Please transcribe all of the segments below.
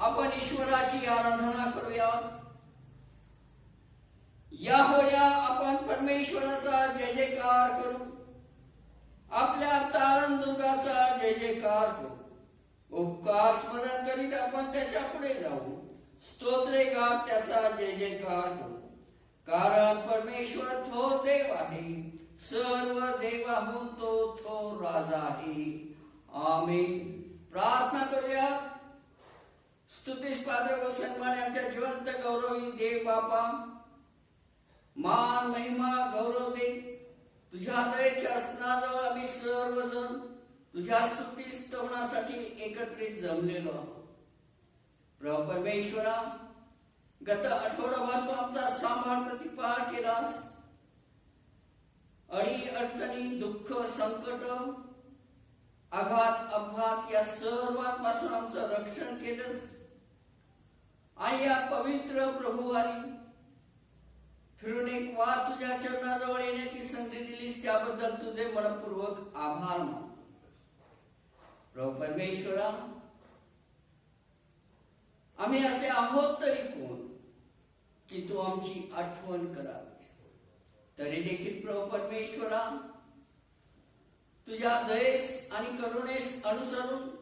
आपण ईश्वराची आराधना करूया. या होया आपण परमेश्वराचा जय जयकार करू. आपल्या तारणदुर्गाचा जय जयकार करू. उपकार स्मरण करीत आपण त्याच्या पुढे जाऊ. स्तोत्रे गात त्याचा जय जयकार करू. कारण परमेश्वर थोर देव आहे. सर्व देवाहून तो थोर राजा आहे. आमीन. प्रार्थना करूया. स्तुतीस पात्र व सन्मान आमच्या जिवंत गौरवी देव बापा, मान महिमा गौरव दे. तुझ्या दयेच्या स्नानाजवळ आम्ही सर्वजण तुझ्या स्तुती स्तवनासाठी एकत्रित जमलेलो आहोत. प्रभू परमेश्वरा, गत आठवडाभर तू आमचा सांभाळ प्रतिपाळ केलास. अडी अडचणी, दुःख, संकट, आघात, अपघात या सर्वांपासून आमचं रक्षण केलंस. आणि या पवित्र प्रभुवारी फिरून एक वार तुझ्या चरणाजवळ येण्याची संधी दिलीस, त्याबद्दल तुझे मनपूर्वक आभार मानतो. प्रभू परमेश्वरा, आम्ही असे आहोत तरी कोण की तू आमची आठवण करावी. तरी देखील प्रभू परमेश्वरा, तुझ्या दयेस आणि करुणेस अनुसरून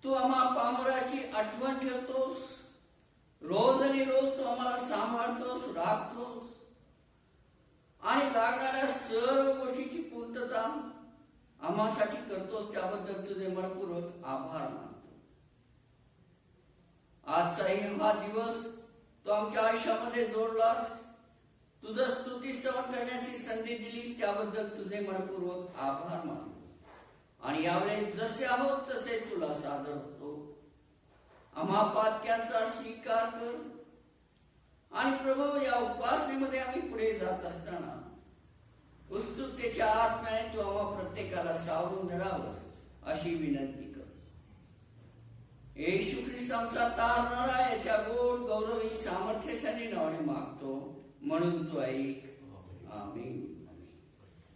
तू आम्हा पामराची आठवण ठेवतोस. रोज आणि रोज तू आम्हाला सांभाळतोस, राखतोस आणि लागणाऱ्या सर्व गोष्टीची पूर्तता आम्हासाठी करतोस. त्याबद्दल तुझे मनपूर्वक आभार मानतो. आजचाही हा दिवस तू आमच्या आयुष्यामध्ये जोडलास. तुझं स्तुती स्तवन करण्याची संधी दिलीस, त्याबद्दल तुझे मनपूर्वक आभार मानतो. आणि यावेळेस जसे आहोत तसे तुला सादर होतो. आम्हा पातक्यांचा स्वीकार कर. आणि प्रभू, या उपासनेमध्ये आम्ही पुढे जात असताना उत्सुकतेच्या आत्म्याने तू आम्हा प्रत्येकाला सावरून धरावं अशी विनंती कर. येशू ख्रिस्त आमचा तारणारा याच्या गोड गौरवी सामर्थ्यशाली नावाने मागतो, म्हणून तू ऐक. आमीन.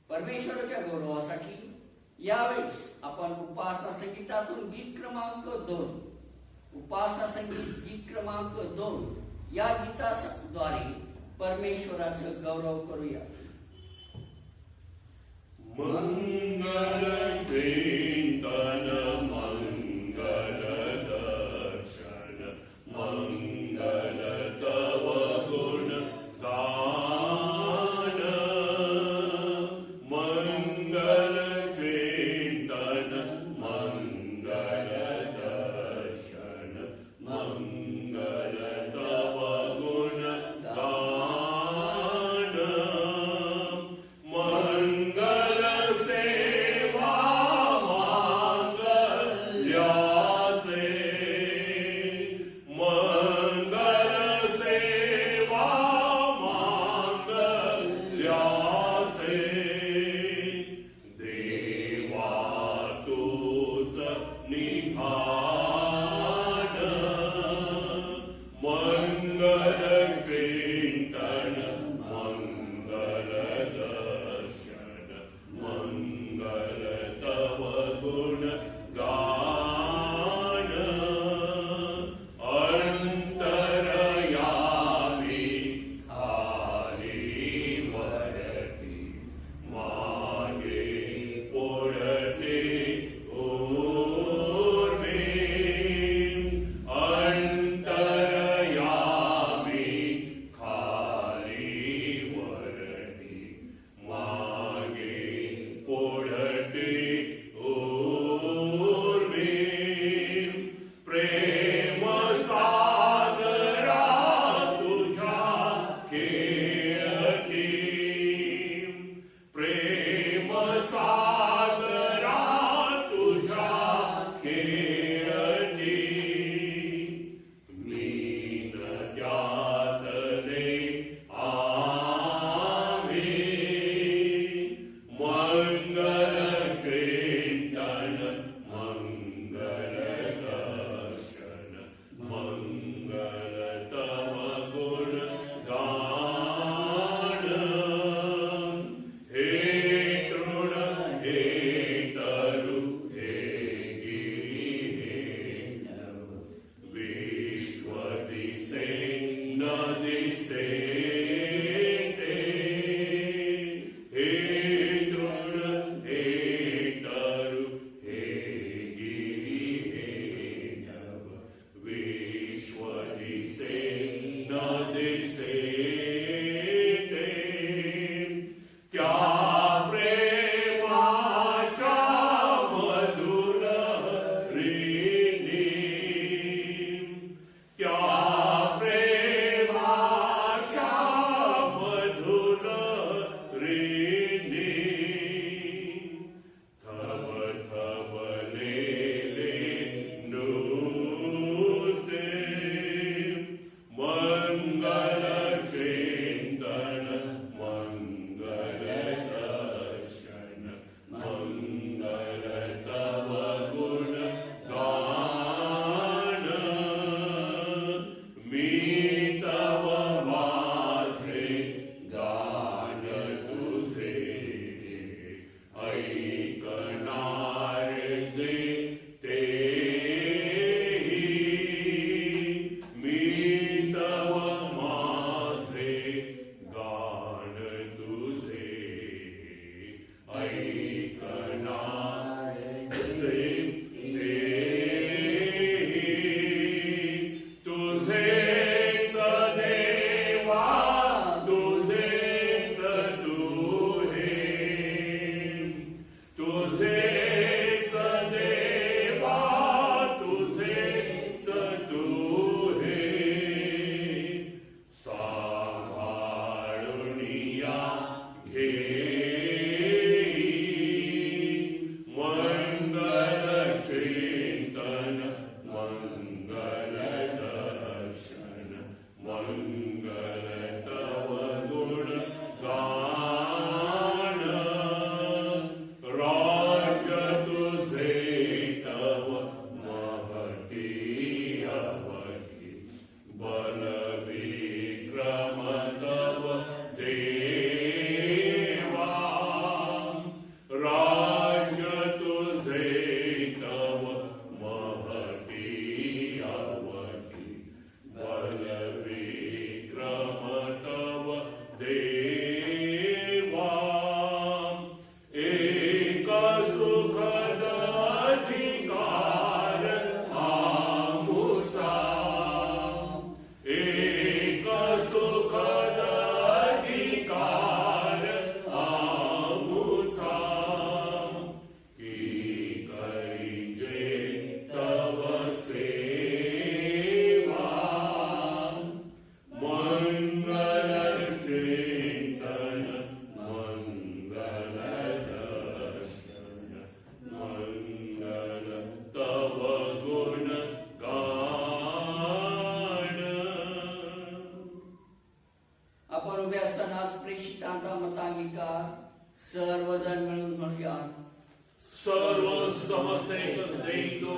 परमेश्वराच्या गौरवासाठी यावेळेस आपण उपासना संगीतातून गीत क्रमांक 2, उपासना संगीत गीत क्रमांक 2 या गीताद्वारे परमेश्वराचं गौरव करूया. मंगल चिंतन मंगल दर्शन मंगल तव गुण गान. मंगल चिंतन मंगल दर्शन मंगल तव गुण गान. मंगल सेवा मंगल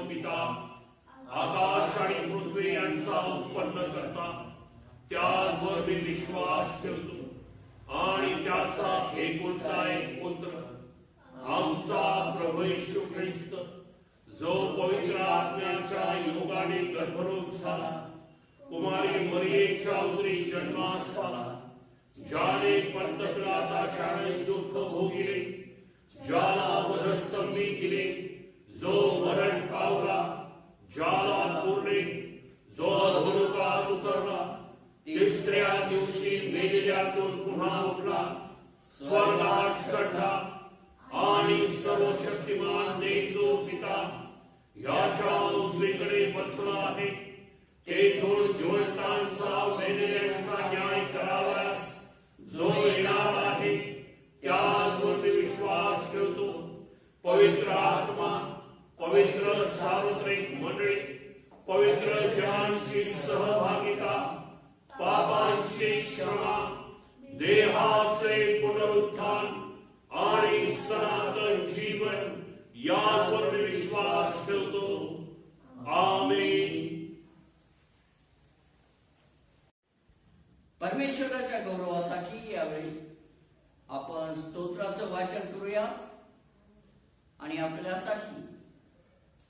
पिता, आकाश आणि पृथ्वी यांचा उत्पन्न करता, त्यावर मी विश्वास ठेवतो आणि त्याचा एकुलता एक पुत्र आमचा प्रभू येशू ख्रिस्त, जो पवित्र आत्म्याच्या योगाने गर्भरूप झाला, कुमारी मरियेच्या उदरी जन्मास आला, ज्याने पंतप्रधानाच्या दुःख भोगिले, ज्याला वधस्तंभी दिले, जो मरण पावला, ज्याला पुरले, जो अधोलोकात उतरला, तिसऱ्या दिवशी मेलेल्यातून पुन्हा उठला, स्वर्गात चढला आणि सर्वशक्तिमान देव पिता याच्या उजवीकडे बसला आहे. तेथून जिवंतांचा मेलेल्यांचा न्याय करावयास जो येणार आहे, त्यावर विश्वास ठेवतो. पवित्र आत्मा, पवित्र सार्वत्रिक मंडळी, पवित्र जनांची सहभागिता, पापांची क्षमा, देहाचे पुनरुत्थान आणि सनातन जीवन यावर विश्वास ठेवतो. आमेन. परमेश्वराच्या गौरवासाठी यावेळी आपण स्तोत्राचं वाचन करूया आणि आपल्यासाठी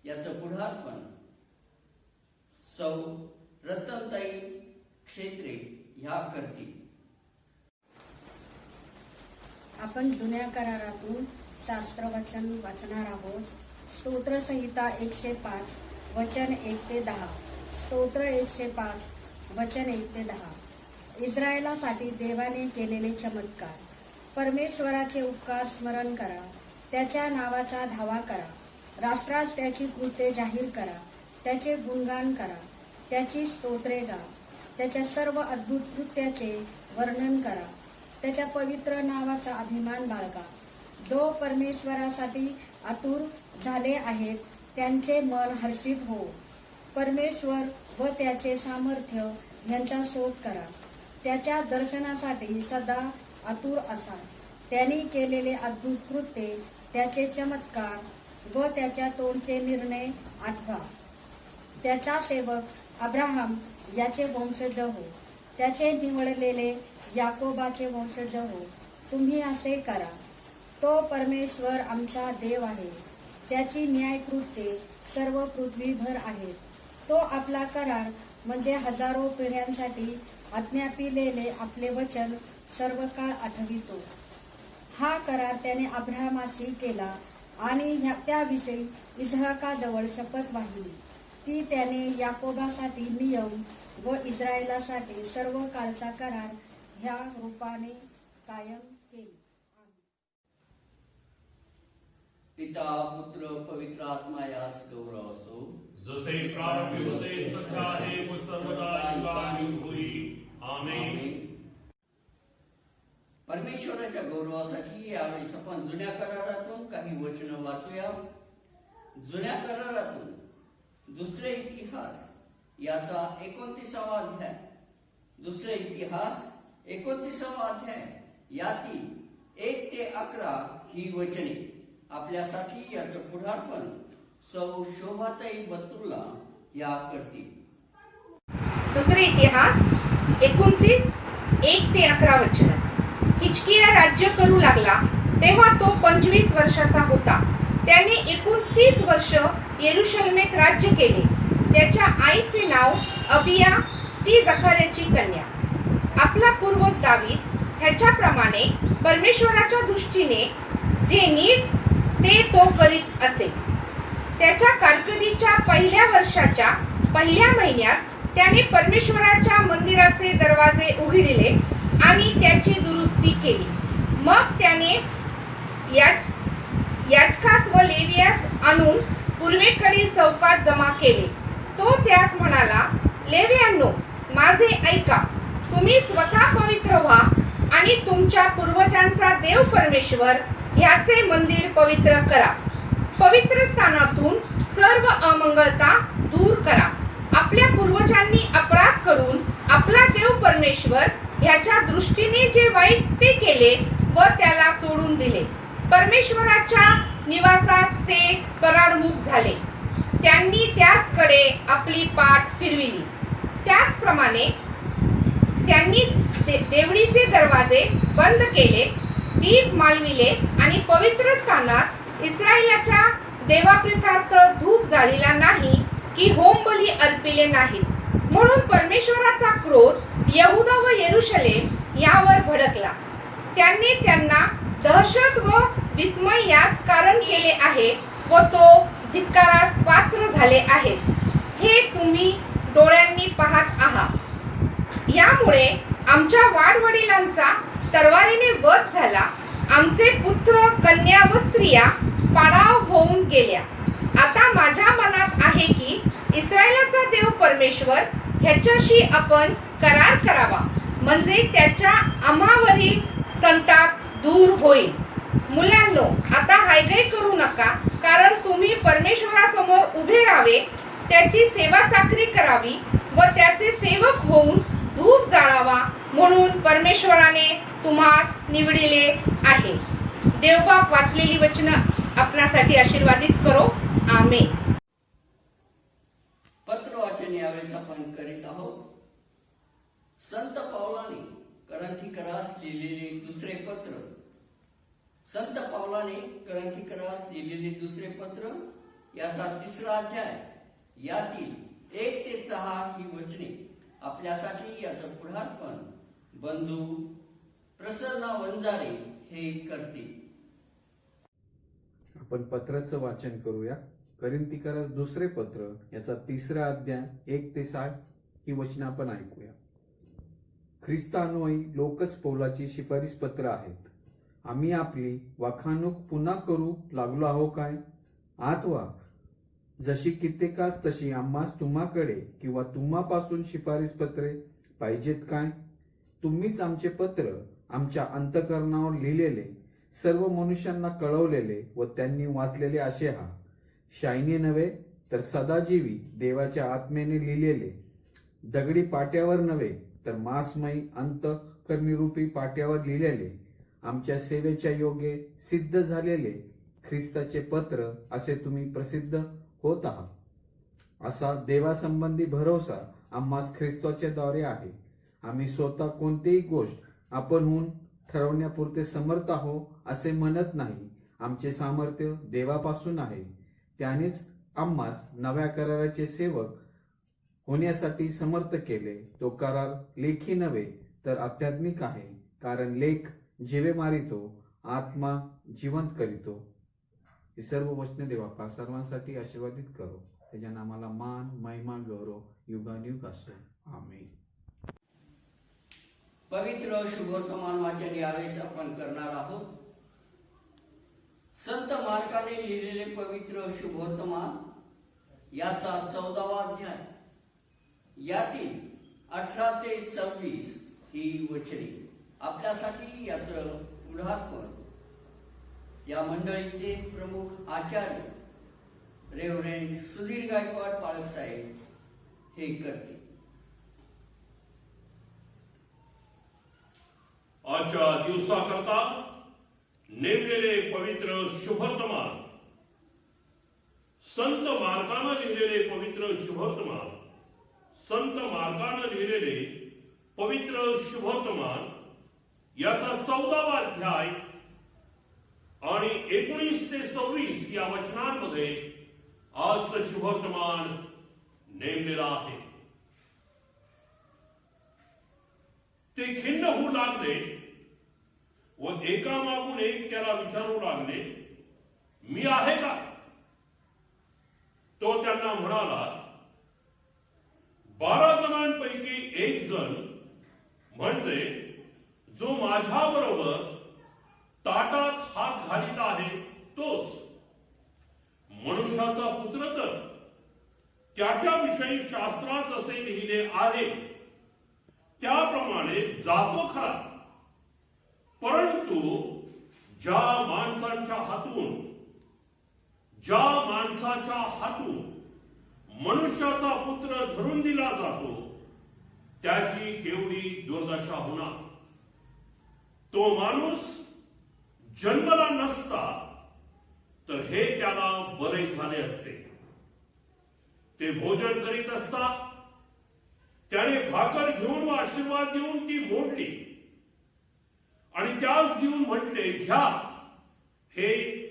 याचं पुढारपण सौ रतनताई क्षेत्रे ह्या करतील. आपण जुन्या करारातून शास्त्रवचन वाचणार आहोत. स्तोत्र संहिता 105 वचन 1 ते 10. स्तोत्र 105 वचन 1 ते 10. इस्रायलासाठी देवाने केलेले चमत्कार. परमेश्वराचे उपकार स्मरण करा, त्याच्या नावाचा धावा करा. राष्ट्रास त्याची कृत्ये जाहीर करा, त्याचे गुणगान करा, त्याची स्तोत्रे गा, त्याच्या सर्व अद्भुत कृत्याचे वर्णन करा, त्याच्या पवित्र नावाचा अभिमान बाळगा. जो परमेश्वरासाठी आतुर झाले आहेत त्यांचे मन हर्षित हो. परमेश्वर व त्याचे सामर्थ्य यांचा शोध करा. त्याच्या दर्शनासाठी सदा आतुर असा. त्यांनी केलेले अद्भुत कृत्ये, त्याचे चमत्कार व त्याच्या तोंडचे निर्णय आठवा. त्याचा सेवक अब्राहम याचे वंशज हो, त्याचे निवडलेले याकोबाचे वंशज हो. तुम्ही असे करा. तो परमेश्वर आमचा देव आहे, त्याची न्यायकृत्ये सर्व पृथ्वीभर आहेत. तो आपला करार म्हणजे हजारो पिढ्यांसाठी आज्ञापिलेले आपले वचन सर्व काळ आठवितो. हा करार त्याने अब्राहमाशी केला आणि त्याविषयी इस्हाकाजवळ शपथ वाहिली. ती त्याने याकोबासाठी नियम व इस्रायलासाठी सर्व काळचा करार ह्या रूपाने कायम केली. पिता पुत्र पवित्र आत्मा यास गौरव असो. जसे प्रारंभी होते तसे आहे व सर्वदा युगायुग होईल. आमेन. परमेश्वराच्या गौरवासाठी यावेळेस आपण जुन्या करारातून काही वचनं वाचूया. जुन्या करारातून दुसरे इतिहास याचा 29वा अध्याय. दुसरे इतिहास 29वा अध्याय यातील 1 ते 11 ही वचने आपल्यासाठी याचं पुढारपण सौ शोभाताई बत्रुला या करतील. दुसरे इतिहास 29 1 ते 11 वचन. हिजकिया राज्य करू लागला तेव्हा तो 25 वर्षाचा होता. त्याने एकूण 30 वर्ष येरुशलेमेत राज्य केले. त्याच्या आईचे नाव अबिया, ती जखार्याची कन्या. आपला पूर्वज दावीद ह्याच्याप्रमाणे परमेश्वराच्या दृष्टीने जे नीट ते तो करीत असे. त्याच्या कारकिर्दीच्या पहिल्या वर्षाच्या पहिल्या महिन्यात त्याने परमेश्वराच्या मंदिराचे दरवाजे उघडले आणि त्याची दुरुस्ती केली. मग त्याने याजकास व लेवियास आणून पूर्वेकडील चौकात जमा केले. तो त्यास म्हणाला, लेवियांनो, माझे ऐका. तुम्ही स्वतः पवित्र व्हा आणि तुमच्या पूर्वजांचा देव परमेश्वर ह्याचे मंदिर पवित्र करा. पवित्र स्थानातून सर्व अमंगलता दूर करा. आपल्या पूर्वजांनी अपराध करून आपला देव परमेश्वर ह्याच्या दृष्टीने जे वाईट ते केले व त्याला सोडून दिले. परमेश्वराच्या निवासास ते पराडमुख झाले. त्यांनी कडे आपली पाठ फिरविली. त्याचप्रमाणे त्यांनी देवळीचे दरवाजे बंद केले, दीप मालविले आणि पवित्र स्थानात इस्रायलाच्या देवाप्रितार्थ धूप जाळिला नाही की होम बली अर्पिले नाहीत. म्हणून परमेश्वराचा क्रोध यहुदा व येरुशलेम यावर भडकला. त्यांनी त्यांना दहशत व विस्मय यास कारण केले आहे व तो धिक्कारास पात्र झाले आहेत, हे तुम्ही डोळ्यांनी पाहत आहात. यामुळे आमच्या वाडवडिलांचा तलवारीने वध झाला, आमचे पुत्र, कन्या व स्त्रिया पाडाव होऊन गेल्या. आता माझ्या मनात आहे की इस्रायलाचा देव परमेश्वर ह्याच्याशी आपण करार करावा, म्हणजे त्याच्या आम्हावरील संताप दूर होईल. मुलांनो, आता हायगय करू नका, कारण तुम्ही परमेश्वरासमोर उभे राहावे, त्याची सेवा चाकरी करावी व त्याचे सेवक होऊन धूप जाळावा, म्हणून परमेश्वराने तुम्हास निवडिले आहे. देवबाप वाचलेली वचनं आपणासाठी आशीर्वादित करो. आमेन. पत्र वाचन यावेळेस आपण करीत आहोत. संत पावलाने करंथीकरास लिहिलेले दुसरे पत्र. संत पावलाने करंथीकरास लिहिलेले दुसरे पत्र याचा 3रा अध्याय, यातील 1 ते 6 ही वचने आपल्यासाठी याचं पुढारपण बंधू प्रसन्न वंजारे हे करतील. आपण पत्राचं वाचन करूया. करिंथीकरास दुसरे पत्र याचा 3रा अध्याय 1 ते 6 ही वचनं आपण ऐकूया. ख्रिस्तान्वयी लोकच पौलाची शिफारस पत्र आहेत. आम्ही आपली वाखाणूक पुन्हा करू लागलो आहो काय? अथवा जशी कित्येकास तशी आम्हास तुम्हाकडे किंवा तुम्हापासून शिफारस पत्रे पाहिजेत काय? तुम्हीच आमचे पत्र आमच्या अंतःकरणावर लिहिलेले, सर्व मनुष्यांना कळवलेले व त्यांनी वाचलेले असे हा. शाईने नव्हे तर सदाजीवी देवाच्या आत्म्याने लिहिलेले, दगडी पाट्यावर नव्हे तर मांसमयी अंतःकरणरूपी पाट्यावर लिहिलेले, आमच्या सेवेच्या योग्य सिद्ध झालेले ख्रिस्ताचे पत्र असे तुम्ही प्रसिद्ध होत आहात. असा देवासंबंधी भरोसा आम्हास ख्रिस्ताच्या द्वारे आहे. आम्ही स्वतः कोणतीही गोष्ट आपणहून ठरवण्यापुरते समर्थ आहो असे म्हणत नाही. आमचे सामर्थ्य देवापासून आहे. त्यानेच आम्हास नव्या कराराचे सेवक होण्यासाठी समर्थ केले. तो करार लेखी नव्हे तर आध्यात्मिक आहे, कारण लेख जीवे मारितो, आत्मा जिवंत करीतो. ही सर्व वचने देवा सर्वांसाठी आशीर्वादित करो. त्याच्या नामाला मान, महिमा, गौरव युगानुयुग असो. आमेन. पवित्र शुभवर्तमान वाचन यावेळेस आपण करणार आहोत. संत मार्काने लिहिलेले पवित्र शुभवर्तमान याचा 14वा अध्याय, यातील 18 ते 26 ही वचने आपल्यासाठी याचं पुढारपण या मंडळीचे प्रमुख आचार्य रेव्हरंड सुधीर गायकवाड पाळक साहेब हे करतील. आजच्या दिवसाकरता नेमलेले पवित्र शुभवर्तमान. संत मार्कानं लिहिलेले पवित्र शुभवर्तमान. संत मार्कानं लिहिलेले पवित्र शुभवर्तमान याचा 14वा अध्याय आणि 19 ते 26 या वचनांमध्ये आजचं शुभवर्तमान नेमलेलं आहे. ते खिन्न होऊ लागले व एकामागून एक त्याला विचारू लागले, मी आहे का? तो त्यांना म्हणाला, 12 जणांपैकी एक जण म्हणजे जो माझ्या बरोबर ताटात हात घालीत आहे तोच. मनुष्याचा पुत्र तर त्याच्याविषयी शास्त्रात असे लिहिले आहे त्याप्रमाणे जातो खरा, परंतु ज्या माणसाच्या हातून मनुष्याचा पुत्र धरून दिला जातो त्याची केवढी दुर्दशा होणार. तो माणूस जन्मला नसता तर हे त्याला बरे झाले असते. ते भोजन करीत असता त्याने भाकर घेऊन व आशीर्वाद देऊन ती मोडली आणि त्यास देऊन म्हटले, घ्या, हे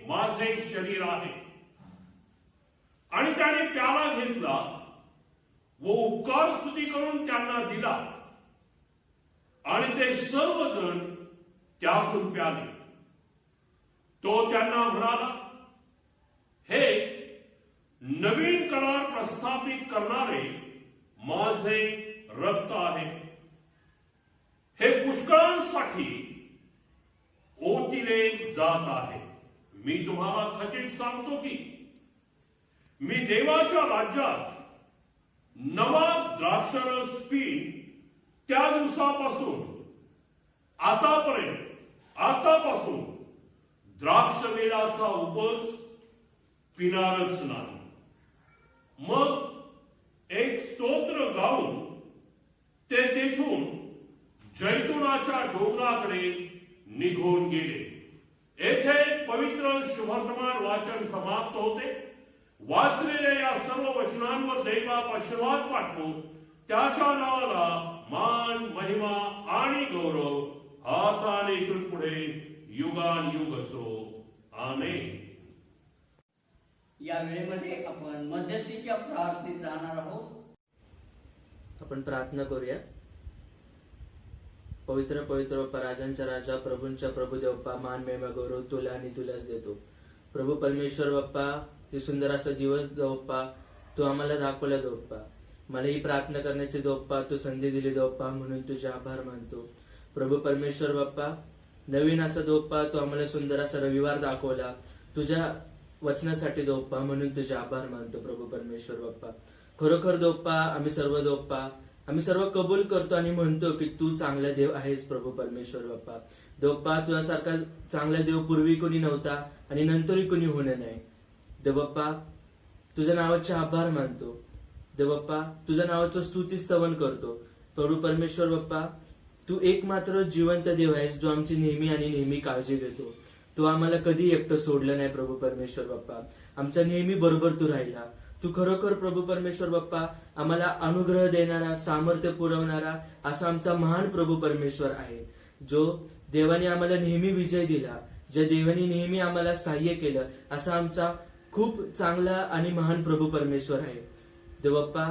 माझे शरीर आहे. आणि त्याने प्याला घेतला व उपकार स्तुती करून त्यांना दिला आणि ते सर्वजण त्यातून प्याले. तो त्यांना म्हणाला, हे नवीन करार प्रस्थापित करणारे माझे रक्त आहे. हे पुष्कळांसाठी ओतिले जात आहे. मी तुम्हाला खचित सांगतो की मी देवाच्या राज्यात नवा द्राक्षरस पिईन त्या दिवसापासून आतापासून द्राक्षवेलाचा उपज पिणारच नाही. मग एक स्तोत्र गाऊन ते तेथून जैतुनाच्या डोंगराकडे निघून गेले. येथे पवित्र शुभवर्तमान वाचन समाप्त होते. वाचलेल्या या सर्व वचनांवर दैवाप आशीर्वाद पाठवून त्याच्या नावाला मान, महिमा आणि गौरव हाताने इथून पुढे युगानुयुग असो. आमेन. या वेळेमध्ये आपण मध्यस्थीच्या प्रार्थनेत जाणार आहोत. आपण प्रार्थना करूया. पवित्र पवित्र बाप्पा, राजांच्या राजा, प्रभूंच्या प्रभू देवप्पा, मान, महिमा, गौरव तुला आणि तुलाच देतो. प्रभू परमेश्वर बाप्पा, हे सुंदर असा दिवस देवप्पा तू आम्हाला दाखवला देवप्पा. मला ही प्रार्थना करण्याची देवप्पा तू संधी दिली देवप्पा, म्हणून तुझे आभार मानतो. प्रभू परमेश्वर बाप्पा, नवीन असा देवप्पा तू आम्हाला सुंदर असा रविवार दाखवला तुझ्या वचनासाठी देवप्पा, म्हणून तुझे आभार मानतो. प्रभू परमेश्वर बाप्पा, खरोखर देवप्पा आम्ही सर्व कबूल करतो आणि म्हणतो की तू चांगला देव आहेस. प्रभू परमेश्वर बाप्पा, देवप्पा तुझ्यासारखा चांगला देव पूर्वी कोणी नव्हता आणि नंतरही कोणी होणं नाही. देवप्पा, तुझ्या नावाचे आभार मानतो. देवप्पा, तुझ्या नावाचं स्तुती स्तवन करतो. प्रभू परमेश्वर बाप्पा, तू एकमात्र जिवंत देव आहेस जो आमची नेहमी आणि नेहमी काळजी घेतो. तू आम्हाला कधी एकटं सोडलं नाही. प्रभू परमेश्वर बाप्पा, आमच्या नेहमी बरोबर तू राहिला. तू खरोखर प्रभू परमेश्वर बाप्पा आम्हाला अनुग्रह देणारा, सामर्थ्य पुरवणारा असा आमचा महान प्रभू परमेश्वर आहे. जो देवाने आम्हाला नेहमी विजय दिला, ज्या देवाने नेहमी आम्हाला सहाय्य केलं, असा आमचा खूप चांगला आणि महान प्रभू परमेश्वर आहे. देवप्पा,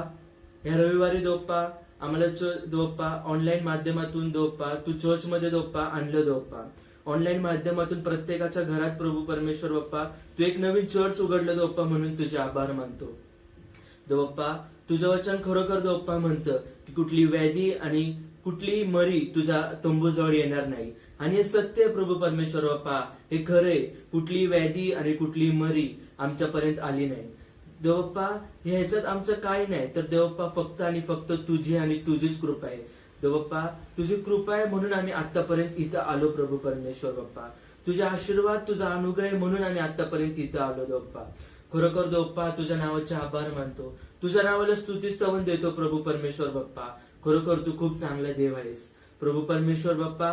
या रविवारी देवप्पा आम्हाला देवप्पा ऑनलाईन माध्यमातून देवप्पा तू चर्चमध्ये देवप्पा आणलं. देवप्पा, ऑनलाईन माध्यमातून प्रत्येकाच्या घरात प्रभू परमेश्वर बाप्पा तू एक नवीन चर्च उघडलं देवप्पा, म्हणून तुझे आभार मानतो. देवप्पा, तुझं वचन खरोखर देवप्पा म्हणतं की कुठली व्याधी आणि कुठली मरी तुझ्या तंबूजवळ येणार नाही. आणि हे सत्य प्रभू परमेश्वर बाप्पा, हे खरे, कुठली व्याधी आणि कुठली मरी आमच्यापर्यंत आली नाही. देवप्पा, ह्याच्यात आमचं काय नाही, तर देवप्पा फक्त आणि फक्त तुझी आणि तुझीच कृपा आहे. देवप्पा, तुझी कृपा आहे म्हणून आम्ही आतापर्यंत इथं आलो. प्रभू परमेश्वर बाप्पा, तुझा आशीर्वाद, तुझा अनुग्रह म्हणून आम्ही आतापर्यंत इथं आलो. देवप्पा, खरोखर देवप्पा तुझ्या नावाचे आभार मानतो. तुझ्या नावाला स्तुती स्तवन देतो. प्रभू परमेश्वर बाप्पा, खरोखर तू खूप चांगला देव आहेस. प्रभू परमेश्वर बाप्पा,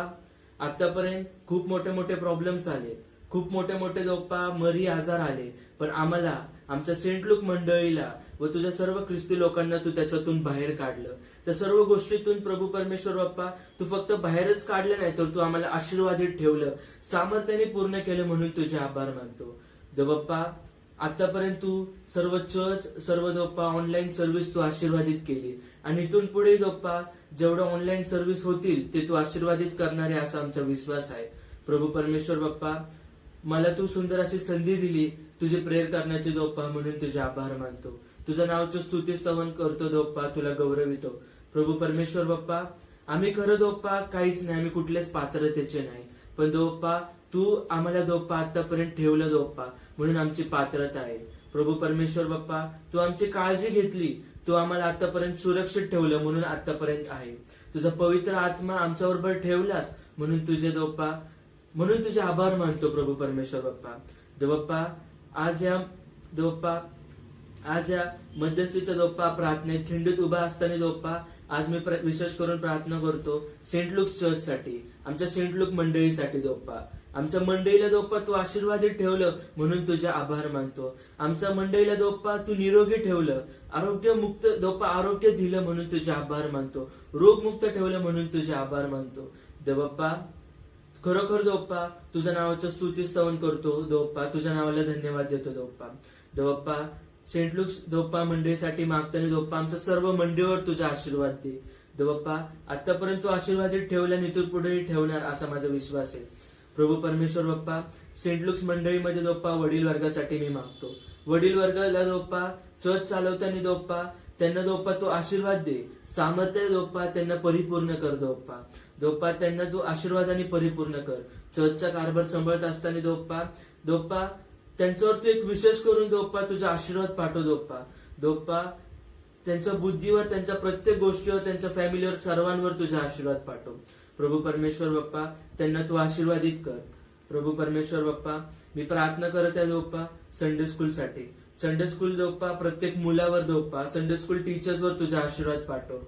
आतापर्यंत खूप मोठे मोठे प्रॉब्लेम्स आले, खूप मोठे मोठे देवप्पा मरी आजार आले, पण आम्हाला, आमच्या सेंट लूक मंडळीला व तुझ्या सर्व ख्रिस्ती लोकांना तू त्याच्यातून बाहेर काढलं. त्या सर्व गोष्टीतून प्रभू परमेश्वर बाप्पा तू फक्त बाहेरच काढलं नाही, तर तू आम्हाला आशीर्वादित ठेवलं, सामर्थ्याने पूर्ण केलं, म्हणून तुझे आभार मानतो. देवप्पा, आतापर्यंत तू सर्व चर्च, सर्व देवप्पा ऑनलाईन सर्व्हिस तू आशीर्वादित केली आणि इथून पुढे देवप्पा जेवढं ऑनलाईन सर्व्हिस होतील ते तू आशीर्वादित करणारे असा आमचा विश्वास आहे. प्रभू परमेश्वर बाप्पा, मला तू सुंदर अशी संधी दिली तुझे प्रेयर करण्याची देवप्पा, म्हणून तुझे आभार मानतो. तुझ्या नावाचं स्तुती स्तवन करतो देवप्पा, तुला गौरवितो. प्रभू परमेश्वर बाप्पा, आम्ही खरं देवप्पा काहीच नाही, आम्ही कुठल्याच पात्रतेचे नाही, पण देवप्पा तू आम्हाला देवप्पा आतापर्यंत ठेवलं देवप्पा, म्हणून आमची पात्रता आहे. प्रभू परमेश्वर बाप्पा, तू आमची काळजी घेतली, तू आम्हाला आतापर्यंत सुरक्षित ठेवलं, म्हणून आतापर्यंत आहे. तुझा पवित्र आत्मा आमच्याबरोबर ठेवलास, म्हणून तुझे देवप्पा, म्हणून तुझे आभार मानतो. प्रभू परमेश्वर बाप्पा, देवप्पा आज या मध्यस्थीच्या देवप्पा प्रार्थनेत खिंडीत उभा असताना देवप्पा आज मी विशेष करून प्रार्थना करतो सेंट लुक्स चर्चसाठी, आमच्या सेंट लुक मंडळीसाठी दोप्पा. आमच्या मंडळीला दोप्पा तू आशीर्वादित ठेवलं म्हणून तुझे आभार मानतो. आमच्या मंडळीला दोप्पा तू निरोगी ठेवलं, आरोग्यमुक्त दोप्पा आरोग्य दिलं म्हणून तुझे आभार मानतो. रोगमुक्त ठेवलं म्हणून तुझे आभार मानतो. देवप्पा खरोखर दोप्पा तुझ्या नावाचं स्तुती स्तवन करतो दोप्पा, तुझ्या नावाला धन्यवाद देतो दोप्पा. दोप्पा सेंट लुक्स दोप्पा मंडळीसाठी मागताना दोप्पा आमच्या सर्व मंडळीवर तुझा आशीर्वाद दे. देवप्पा आतापर्यंत तू आशीर्वादित ठेवल्या आणि इथून पुढेही ठेवणार असा माझा विश्वास आहे. प्रभू परमेश्वर बाप्पा सेंट लुक्स मंडळीमध्ये दोप्पा वडील वर्गासाठी मी मागतो. वडील वर्गाला दोप्पा चर्च चालवताना दोप्पा त्यांना दोप्पा तू आशीर्वाद दे, सामर्थ्य दोप्पा त्यांना परिपूर्ण कर दोप्पा. दोप्पा त्यांना तू आशीर्वादाने परिपूर्ण कर. चर्चचा कारभार सांभाळत असताना दोप्पा त्यांच्यावर तू एक विशेष करून दोप्पा तुझा आशीर्वाद पाठव दोप्पा. दोप्पा त्यांच्या बुद्धीवर, त्यांच्या प्रत्येक गोष्टीवर, त्यांच्या फॅमिलीवर, सर्वांवर तुझा आशीर्वाद पाठव. प्रभू परमेश्वर बाप्पा त्यांना तू आशीर्वादित कर. प्रभू परमेश्वर बाप्पा मी प्रार्थना करत आहे दोप्पा संडे स्कूलसाठी. संडे स्कूल दोप्पा प्रत्येक मुलावर दोप्पा, संडे स्कूल टीचर्सवर तुझा आशीर्वाद पाठव.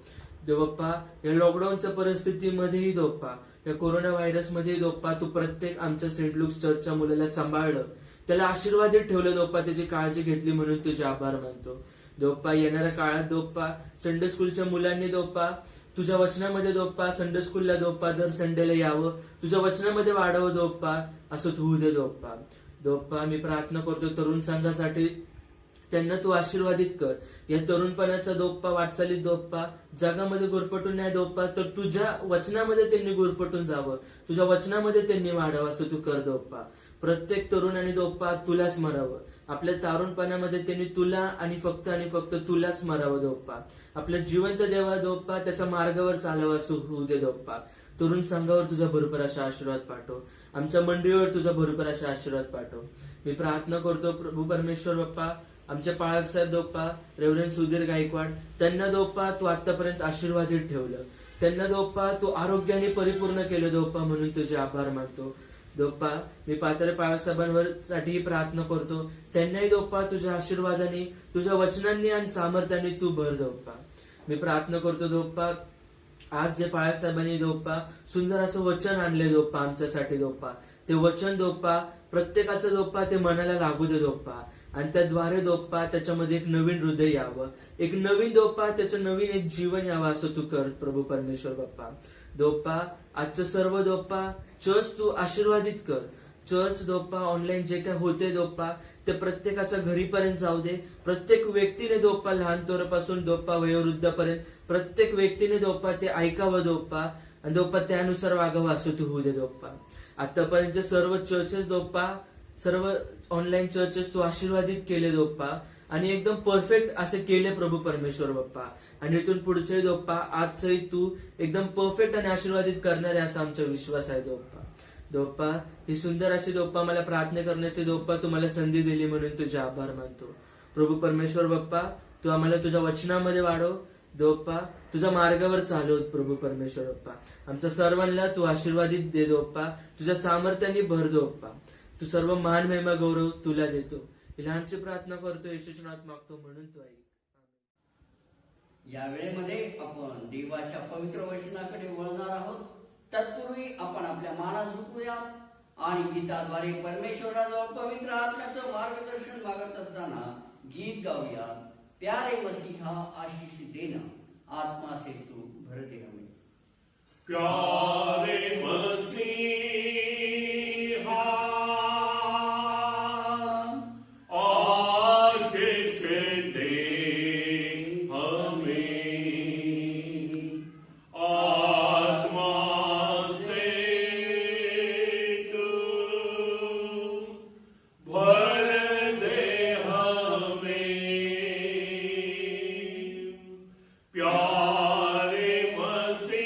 देवप्पा या लॉकडाऊनच्या परिस्थितीमध्येही दोप्पा, या कोरोना व्हायरसमध्येही दोप्पा तू प्रत्येक आमच्या सेंट लुक्स चर्चच्या मुलाला सांभाळलं, त्याला आशीर्वादित ठेवलं दोप्पा, त्याची काळजी घेतली म्हणून तुझे आभार मानतो. दोप्पा येणाऱ्या काळात दोप्पा संडे स्कूलच्या मुलांनी दोप्पा तुझ्या वचनामध्ये दोप्पा संडे स्कूलला दोप्पा दर संडेला यावं, तुझ्या वचनामध्ये वाढावं दोप्पा, असं तू होऊ दे दोप्पा. दोप्पा मी प्रार्थना करतो तरुण संघासाठी, त्यांना तू आशीर्वादित कर. या तरुणपणाचा दोप्पा वाटचालीत दोप्पा जगामध्ये गुरफटून नाही दोप्पा, तर तुझ्या वचनामध्ये त्यांनी गुरफटून जावं, तुझ्या वचनामध्ये त्यांनी वाढावं असं तू कर दोप्पा. प्रत्येक तरुणाने दोप्पा तुला स्मरावं, आपल्या तारुणपणामध्ये त्यांनी तुला आणि फक्त तुलाच स्मरावं दोप्पा. आपल्या जिवंत देवा दोप्पा त्याच्या मार्गावर चालावं असं होऊ दे दोप्पा. तरुण संघावर तुझा भरपूर असा आशीर्वाद पाठव, आमच्या मंडळीवर तुझा भरपूर असा आशीर्वाद पाठव. मी प्रार्थना करतो प्रभू परमेश्वर बाप्पा आमचे पाळक साहेब दोप्पा रेव्हरंड सुधीर गायकवाड, त्यांना दोप्पा तू आतापर्यंत आशीर्वादित ठेवलं, त्यांना दोप्पा तू आरोग्याने परिपूर्ण केलं दोप्पा म्हणून तुझे आभार मानतो. दोप्पा मी पात्र पाळसाहेबांवर साठी प्रार्थना करतो, त्यांनाही दोप्पा तुझ्या आशीर्वादाने, तुझ्या वचनांनी आणि सामर्थ्याने तू भर दोप्पा. मी प्रार्थना करतो दोप्पा आज जे पाळसाहेबांनी दोप्पा सुंदर असं वचन आणले दोप्पा आमच्यासाठी दोप्पा, ते वचन दोप्पा प्रत्येकाचं दोप्पा ते मनाला लागू दे दोप्पा, आणि त्याद्वारे दोप्पा त्याच्यामध्ये एक नवीन हृदय यावं, एक नवीन दोप्पा त्याचं नवीन एक जीवन यावं असं तू कर प्रभू परमेश्वर बाप्पा. दोप्पा आजचं सर्व दोप्पा चर्च तू आशीर्वादित कर. चर्च दोप्पा ऑनलाईन जे काय होते दोप्पा ते प्रत्येकाच्या घरीपर्यंत जाऊ दे. प्रत्येक व्यक्तीने दोप्पा लहान तोरापासून दोप्पा वयोवृद्धापर्यंत प्रत्येक व्यक्तीने दोप्पा ते ऐकावं दोप्पा, आणि दोप्पा त्यानुसार वागावं असं तू होऊ दे दोप्पा. आतापर्यंत सर्व चर्चेस दोप्पा, सर्व ऑनलाईन चर्चेस तू आशीर्वादित केले दोप्पा, आणि एकदम परफेक्ट असे केले प्रभू परमेश्वर बाप्पा. आणि इथून पुढचे दोप्पा आजही तू एकदम परफेक्ट आणि आशीर्वादित करणार आहे असा आमचा विश्वास आहे दोप्पा. दोप्पा ही सुंदर अशी दोप्पा मला प्रार्थना करण्याची दोप्पा तुम्हाला संधी दिली म्हणून तुझे आभार मानतो. प्रभू परमेश्वर बाप्पा तू आम्हाला तुझ्या वचनामध्ये वाढव दोप्पा, तुझ्या मार्गावर चालव प्रभू परमेश्वर बाप्पा. आमच्या सर्वांना तू आशीर्वादित दे दोप्पा, तुझ्या सामर्थ्याने भर दोप्पा. तू सर्व मान महिमा गौरव तुला देतो. ही लहानशी प्रार्थना करतो येशूच्या नावात मागतो म्हणून तू ऐक. या वेळेमध्ये आपण देवाच्या पवित्र वचनाकडे वळणार आहोत. तत्पूर्वी आपण आपल्या माना झुकूया आणि गीताद्वारे परमेश्वराजवळ पवित्र आत्म्याचं मार्गदर्शन मागत असताना गीत गाऊया. प्यारे मसीहा आशीष देना, आत्मा से तू भर दे हमें. प्यारे मसीहा आशीष दे हमें, आत्मा से तू भर दे हमें. प्यारे मसीहा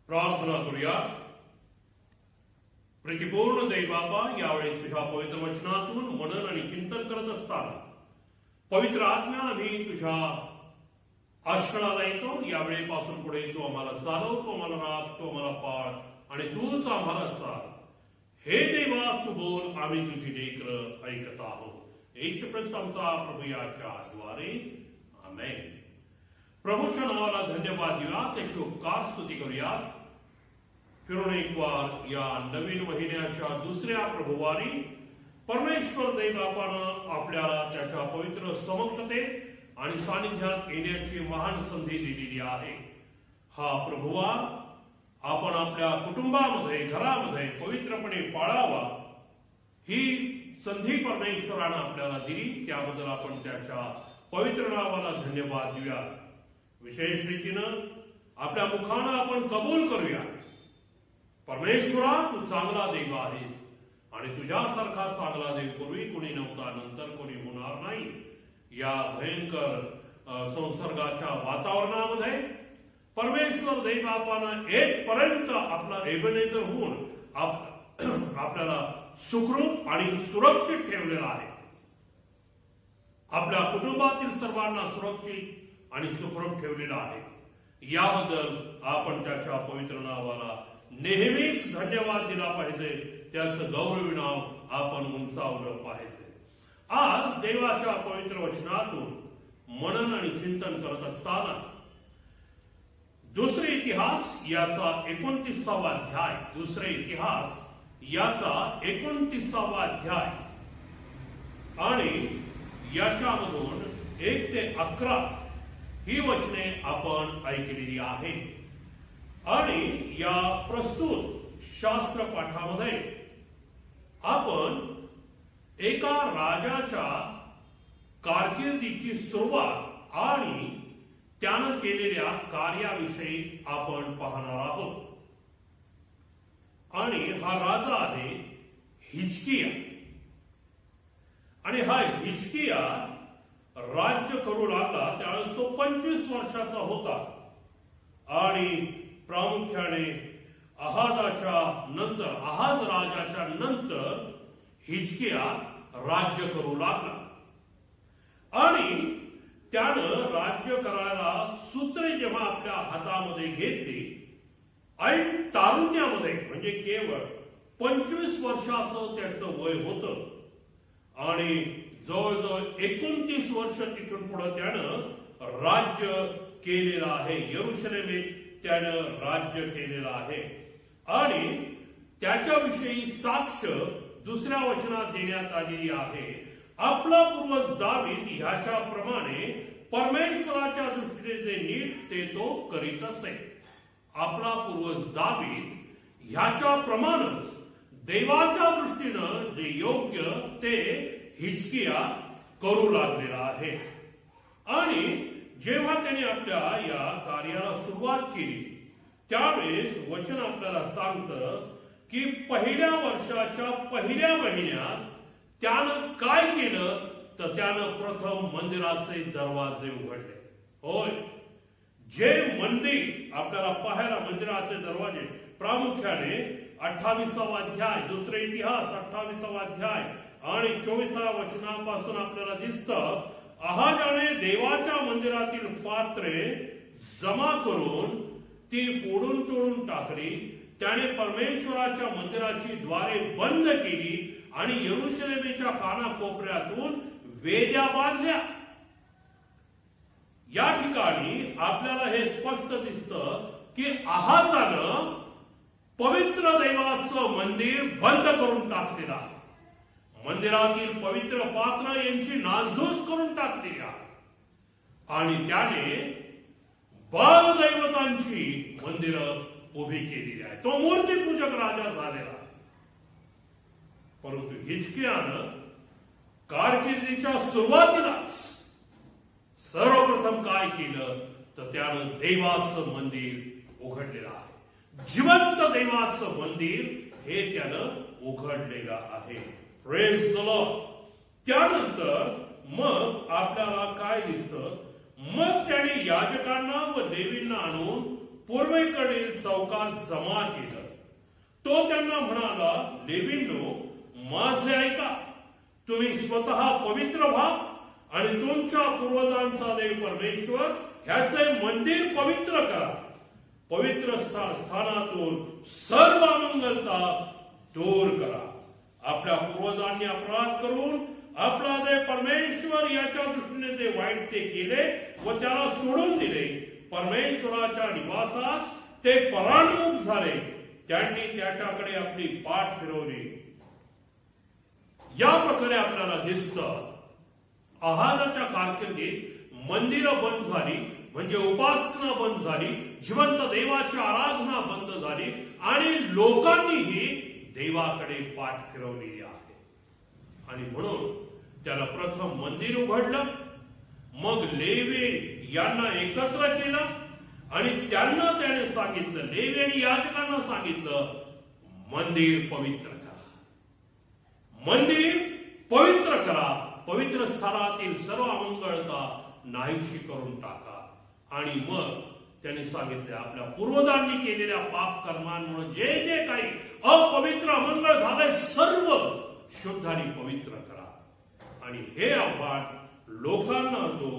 प्रार्थना करूया. प्रीतीपूर्ण दैवबापा, यावेळी तुझ्या पवित्र वचनातून मनन आणि चिंतन करत असताना पवित्र आत्म्या आम्ही तुझ्या आश्रयाला येतो. यावेळेपासून पुढे तू आम्हाला चालव, तू आम्हाला राख, तू आम्हाला पाळ आणि तूच आम्हाला चाल. हे देवा, तू बोल, आम्ही तुझी लेकरं ऐकत आहोत. येशू ख्रिस्त आमचा प्रभू याच्या द्वारे. आमेन. प्रभूच्या नावाला धन्यवाद देऊया, त्याची उपकार स्तुती करूया. फिरून एक वार या नवीन महिन्याच्या दुसऱ्या प्रभुवारी परमेश्वर देवबापानं आपल्याला त्याच्या पवित्र समक्षतेत आणि सानिध्यात येण्याची महान संधी दिलेली आहे. हा प्रभुवार आपण आपल्या कुटुंबामध्ये, घरामध्ये पवित्रपणे पाळावा, ही संधी परमेश्वरानं आपल्याला दिली. त्याबद्दल आपण त्याच्या पवित्र नावाला धन्यवाद देऊया. विशेष रीतीनं आपल्या मुखानं आपण कबूल करूया, परमेश्वरा, तू चांगला देव आहेस आणि तुझ्यासारखा चांगला देव पूर्वी कोणी नव्हता, नंतर कोणी होणार नाही. या भयंकर संसर्गाच्या वातावरणामध्ये परमेश्वर देवबापानं येथपर्यंत आपला एबनेझर होऊन आपल्याला सुखरूप आणि सुरक्षित ठेवलेला आहे. आपल्या कुटुंबातील सर्वांना सुरक्षित आणि सुखरूप ठेवलेला आहे. याबद्दल आपण त्याच्या पवित्र नावाला नेहमीच धन्यवाद दिला पाहिजे. त्याचं गौरवी नाव आपण उंचावलं पाहिजे. आज देवाच्या पवित्र वचनातून मनन आणि चिंतन करत असताना दुसरे इतिहास याचा 29वा अध्याय, दुसरे इतिहास याचा 29वा अध्याय आणि याच्यामधून 1 ते 11 ही वचने आपण ऐकलेली आहे. आणि या प्रस्तुत शास्त्र पाठामध्ये आपण एका राजाच्या कारकिर्दीची सुरुवात आणि त्यानं केलेल्या कार्याविषयी आपण पाहणार आहोत. आणि हा राजा आहे हिजकिया. आणि हा हिजकिया राज्य करू लागला त्यावेळेस तो 25 वर्षाचा होता. आणि प्रामुख्याने आहाज राजाच्या नंतर हिजकिया राज्य करू लागला. आणि त्यानं राज्य करायला सूत्रे जेव्हा आपल्या हातामध्ये घेतली आणि तारुण्यामध्ये म्हणजे केवळ 25 वर्षाचं त्याचं वय होतं आणि जवळजवळ 29 वर्ष तिथून पुढे त्यानं राज्य केलेलं आहे. यरुशलेमेत त्यानं राज्य केलेलं आहे. आणि त्याच्याविषयी साक्ष दुसऱ्या वचनात देण्यात आलेली आहे. आपला पूर्वज दावीद ह्याच्याप्रमाणे परमेश्वराच्या दृष्टीने जे नीट ते तो करीत असे. आपला पूर्वज दावीद ह्याच्याप्रमाणेच देवाच्या दृष्टीनं जे योग्य ते हिजकिया करू लागलेला आहे. आणि जेव्हा त्याने आपल्या या कार्याला सुरुवात केली त्यावेळेस वचन आपल्याला सांगतं की पहिल्या वर्षाच्या पहिल्या महिन्यात त्यानं काय केलं तर त्यानं प्रथम मंदिराचे दरवाजे उघडले. होय, जे मंदिर आपल्याला पाहायला मंदिराचे दरवाजे प्रामुख्याने 28वा अध्याय, दुसरे इतिहास 28वा अध्याय आणि 24व्या वचनापासून आपल्याला दिसतं आहाजाने देवाच्या मंदिरातील पात्रे जमा करून ती फोडून तोडून टाकली. त्याने परमेश्वराच्या मंदिराची द्वारे बंद केली आणि यरुशलेमेच्या कानाकोपऱ्यातून वेद्या बांधल्या. या ठिकाणी आपल्याला हे स्पष्ट दिसतं की आहाजानं पवित्र देवाचं मंदिर बंद करून टाकलेलं आहे. मंदिरातील पवित्र पात्र यांची नासधूस करून टाकलेली आहे. आणि त्याने बाल दैवतांची मंदिरं उभी केलेली आहे. तो मूर्तीपूजक राजा झालेला आहे. परंतु हिजकियानं कारकिर्दीच्या सुरुवातीलाच सर्वप्रथम काय केलं तर त्यानं देवाचं मंदिर उघडलेलं आहे. जिवंत देवाचं मंदिर हे त्यानं उघडलेलं आहे. Praise the Lord. त्यानंतर मग आपल्याला काय दिसतं, मग त्याने याजकांना व देवींना आणून पूर्वेकडील चौकात जमा केलं. तो त्यांना म्हणाला, लेवींनो, माझे ऐका, तुम्ही स्वतः पवित्र व्हा आणि तुमच्या पूर्वजांचा देव परमेश्वर ह्याचे मंदिर पवित्र करा. पवित्र स्थानातून सर्व अमंगलता दूर करा. आपल्या पूर्वजांनी अपराध करून आपला देव परमेश्वर याच्या दृष्टीने ते वाईट ते केले व त्याला सोडून दिले. परमेश्वराच्या निवासास ते पराणमुख झाले. त्यांनी त्याच्याकडे आपली पाठ फिरवली. या प्रकारे आपल्याला दिसतं, आहाजाच्या कारकिर्दीत मंदिरं बंद झाली, म्हणजे उपासना बंद झाली, जिवंत देवाची आराधना बंद झाली आणि लोकांनीही देवाकडे पाठ फिरवलेली आहे. आणि म्हणून त्याला प्रथम मंदिर उघडलं, मग लेवी यांना एकत्र केलं आणि त्यांना त्याने सांगितलं, लेवी आणि याजकांना सांगितलं, मंदिर पवित्र करा. मंदिर पवित्र करा. पवित्र स्थानातील सर्व अमंगळता नाहीशी करून टाका. आणि मग त्यांनी सांगितले, आपल्या पूर्वजांनी केलेल्या पाप कर्मांमुळे जे जे काही अपवित्र अमंगळ झालंय सर्व शुद्ध आणि पवित्र करा. आणि हे आव्हान लोकांना तो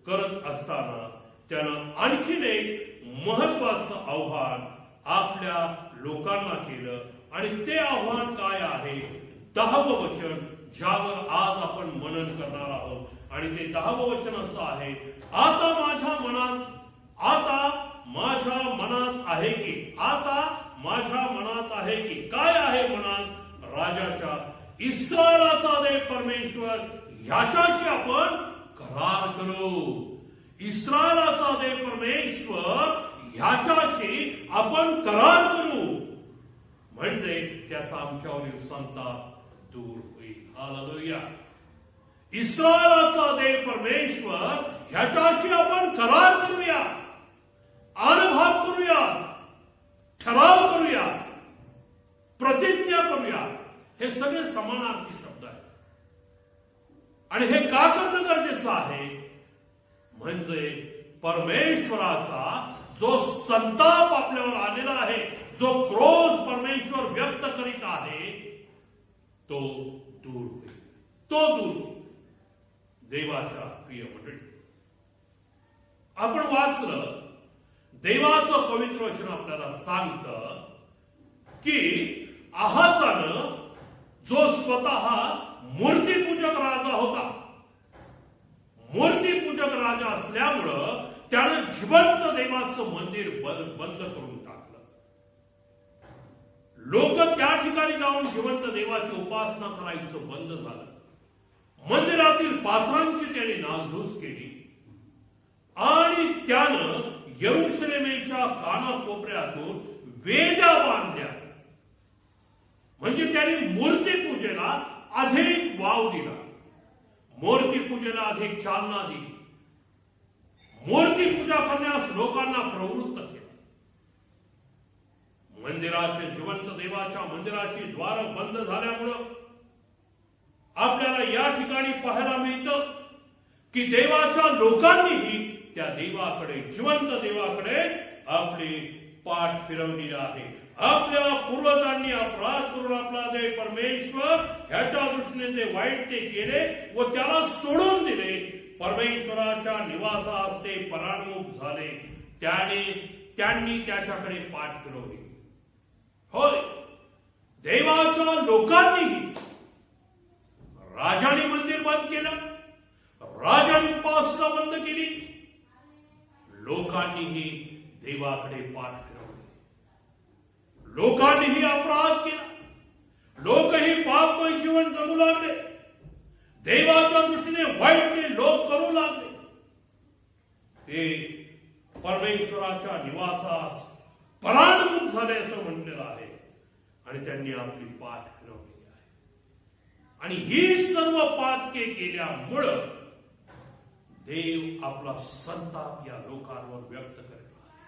करत असताना त्यानं आणखीन एक महत्वाचं आव्हान आपल्या लोकांना केलं. आणि ते आव्हान काय आहे? 10वं वचन, ज्यावर आज आपण मनन करणार आहोत. आणि ते 10वं वचन असं आहे, आता माझ्या मनात आहे की, आता माझ्या मनात आहे की, काय आहे मनात? राजाच्या, इस्रायलाचा देव परमेश्वर ह्याच्याशी आपण करार करू. इस्रायलाचा देव परमेश्वर ह्याच्याशी आपण करार करू, म्हणजे त्याचा आमच्यावरील संताप दूर होईल. हालेलुया. इस्रायलाचा देव परमेश्वर ह्याच्याशी आपण करार करूया, अनुभव करूया, ठराव करूया, प्रतिज्ञा करूया. हे सगळे समानार्थी शब्द आहेत. आणि हे का करणं गरजेचं आहे? म्हणजे परमेश्वराचा जो संताप आपल्यावर आलेला आहे, जो क्रोध परमेश्वर व्यक्त करीत आहे, तो दूर होईल. तो दूर होईल. देवाच्या प्रिय मंडळी, आपण वाचलं, देवाचं पवित्र वचन आपल्याला सांगतं की आहाजानं, जो स्वतः मूर्तीपूजक राजा होता, मूर्तीपूजक राजा असल्यामुळं त्यानं जिवंत देवाचं मंदिर बंद करून टाकलं. लोक त्या ठिकाणी जाऊन जिवंत देवाची उपासना करायचं बंद झालं. मंदिरातील पात्रांची त्याने नासधूस केली आणि त्यानं यरुशलेमेच्या कानाकोपऱ्यातून वेद्या बांधल्या. म्हणजे त्याने मूर्तीपूजेला अधिक वाव दिला, मूर्तीपूजेला अधिक चालना दिली, मूर्तीपूजा करण्यास लोकांना प्रवृत्त केलं. मंदिराचे, जिवंत देवाच्या मंदिराची द्वार बंद झाल्यामुळं आपल्याला या ठिकाणी पाहायला मिळतं की देवाच्या लोकांनीही त्या देवाकडे, जिवंत देवाकडे आपली पाठ फिरवलेली आहे. आपल्या पूर्वजांनी अपराध करून आपला देव परमेश्वर ह्याच्या दृष्टीने जे वाईट ते केले व त्याला सोडून दिले. परमेश्वराच्या निवासास ते पराणमुख झाले. त्यांनी त्याच्याकडे पाठ फिरवली. होय, देवाच्या लोकांनीही, राजाने मंदिर बंद केलं, राजाने उपासना बंद केली, लोकांनीही देवाकडे पाठ फिरवली, लोकांनीही अपराध केला, लोकही पापमय जीवन जगू लागले, देवाच्या दृष्टीने वाईट ते लोक करू लागले. ते परमेश्वराच्या निवासास पराणमुख झाले असं म्हटलेलं आहे. आणि त्यांनी आपली पाठ फिरवली आहे. आणि ही सर्व पातके केल्यामुळं देव आपला संताप या लोकांवर व्यक्त करीत आहे.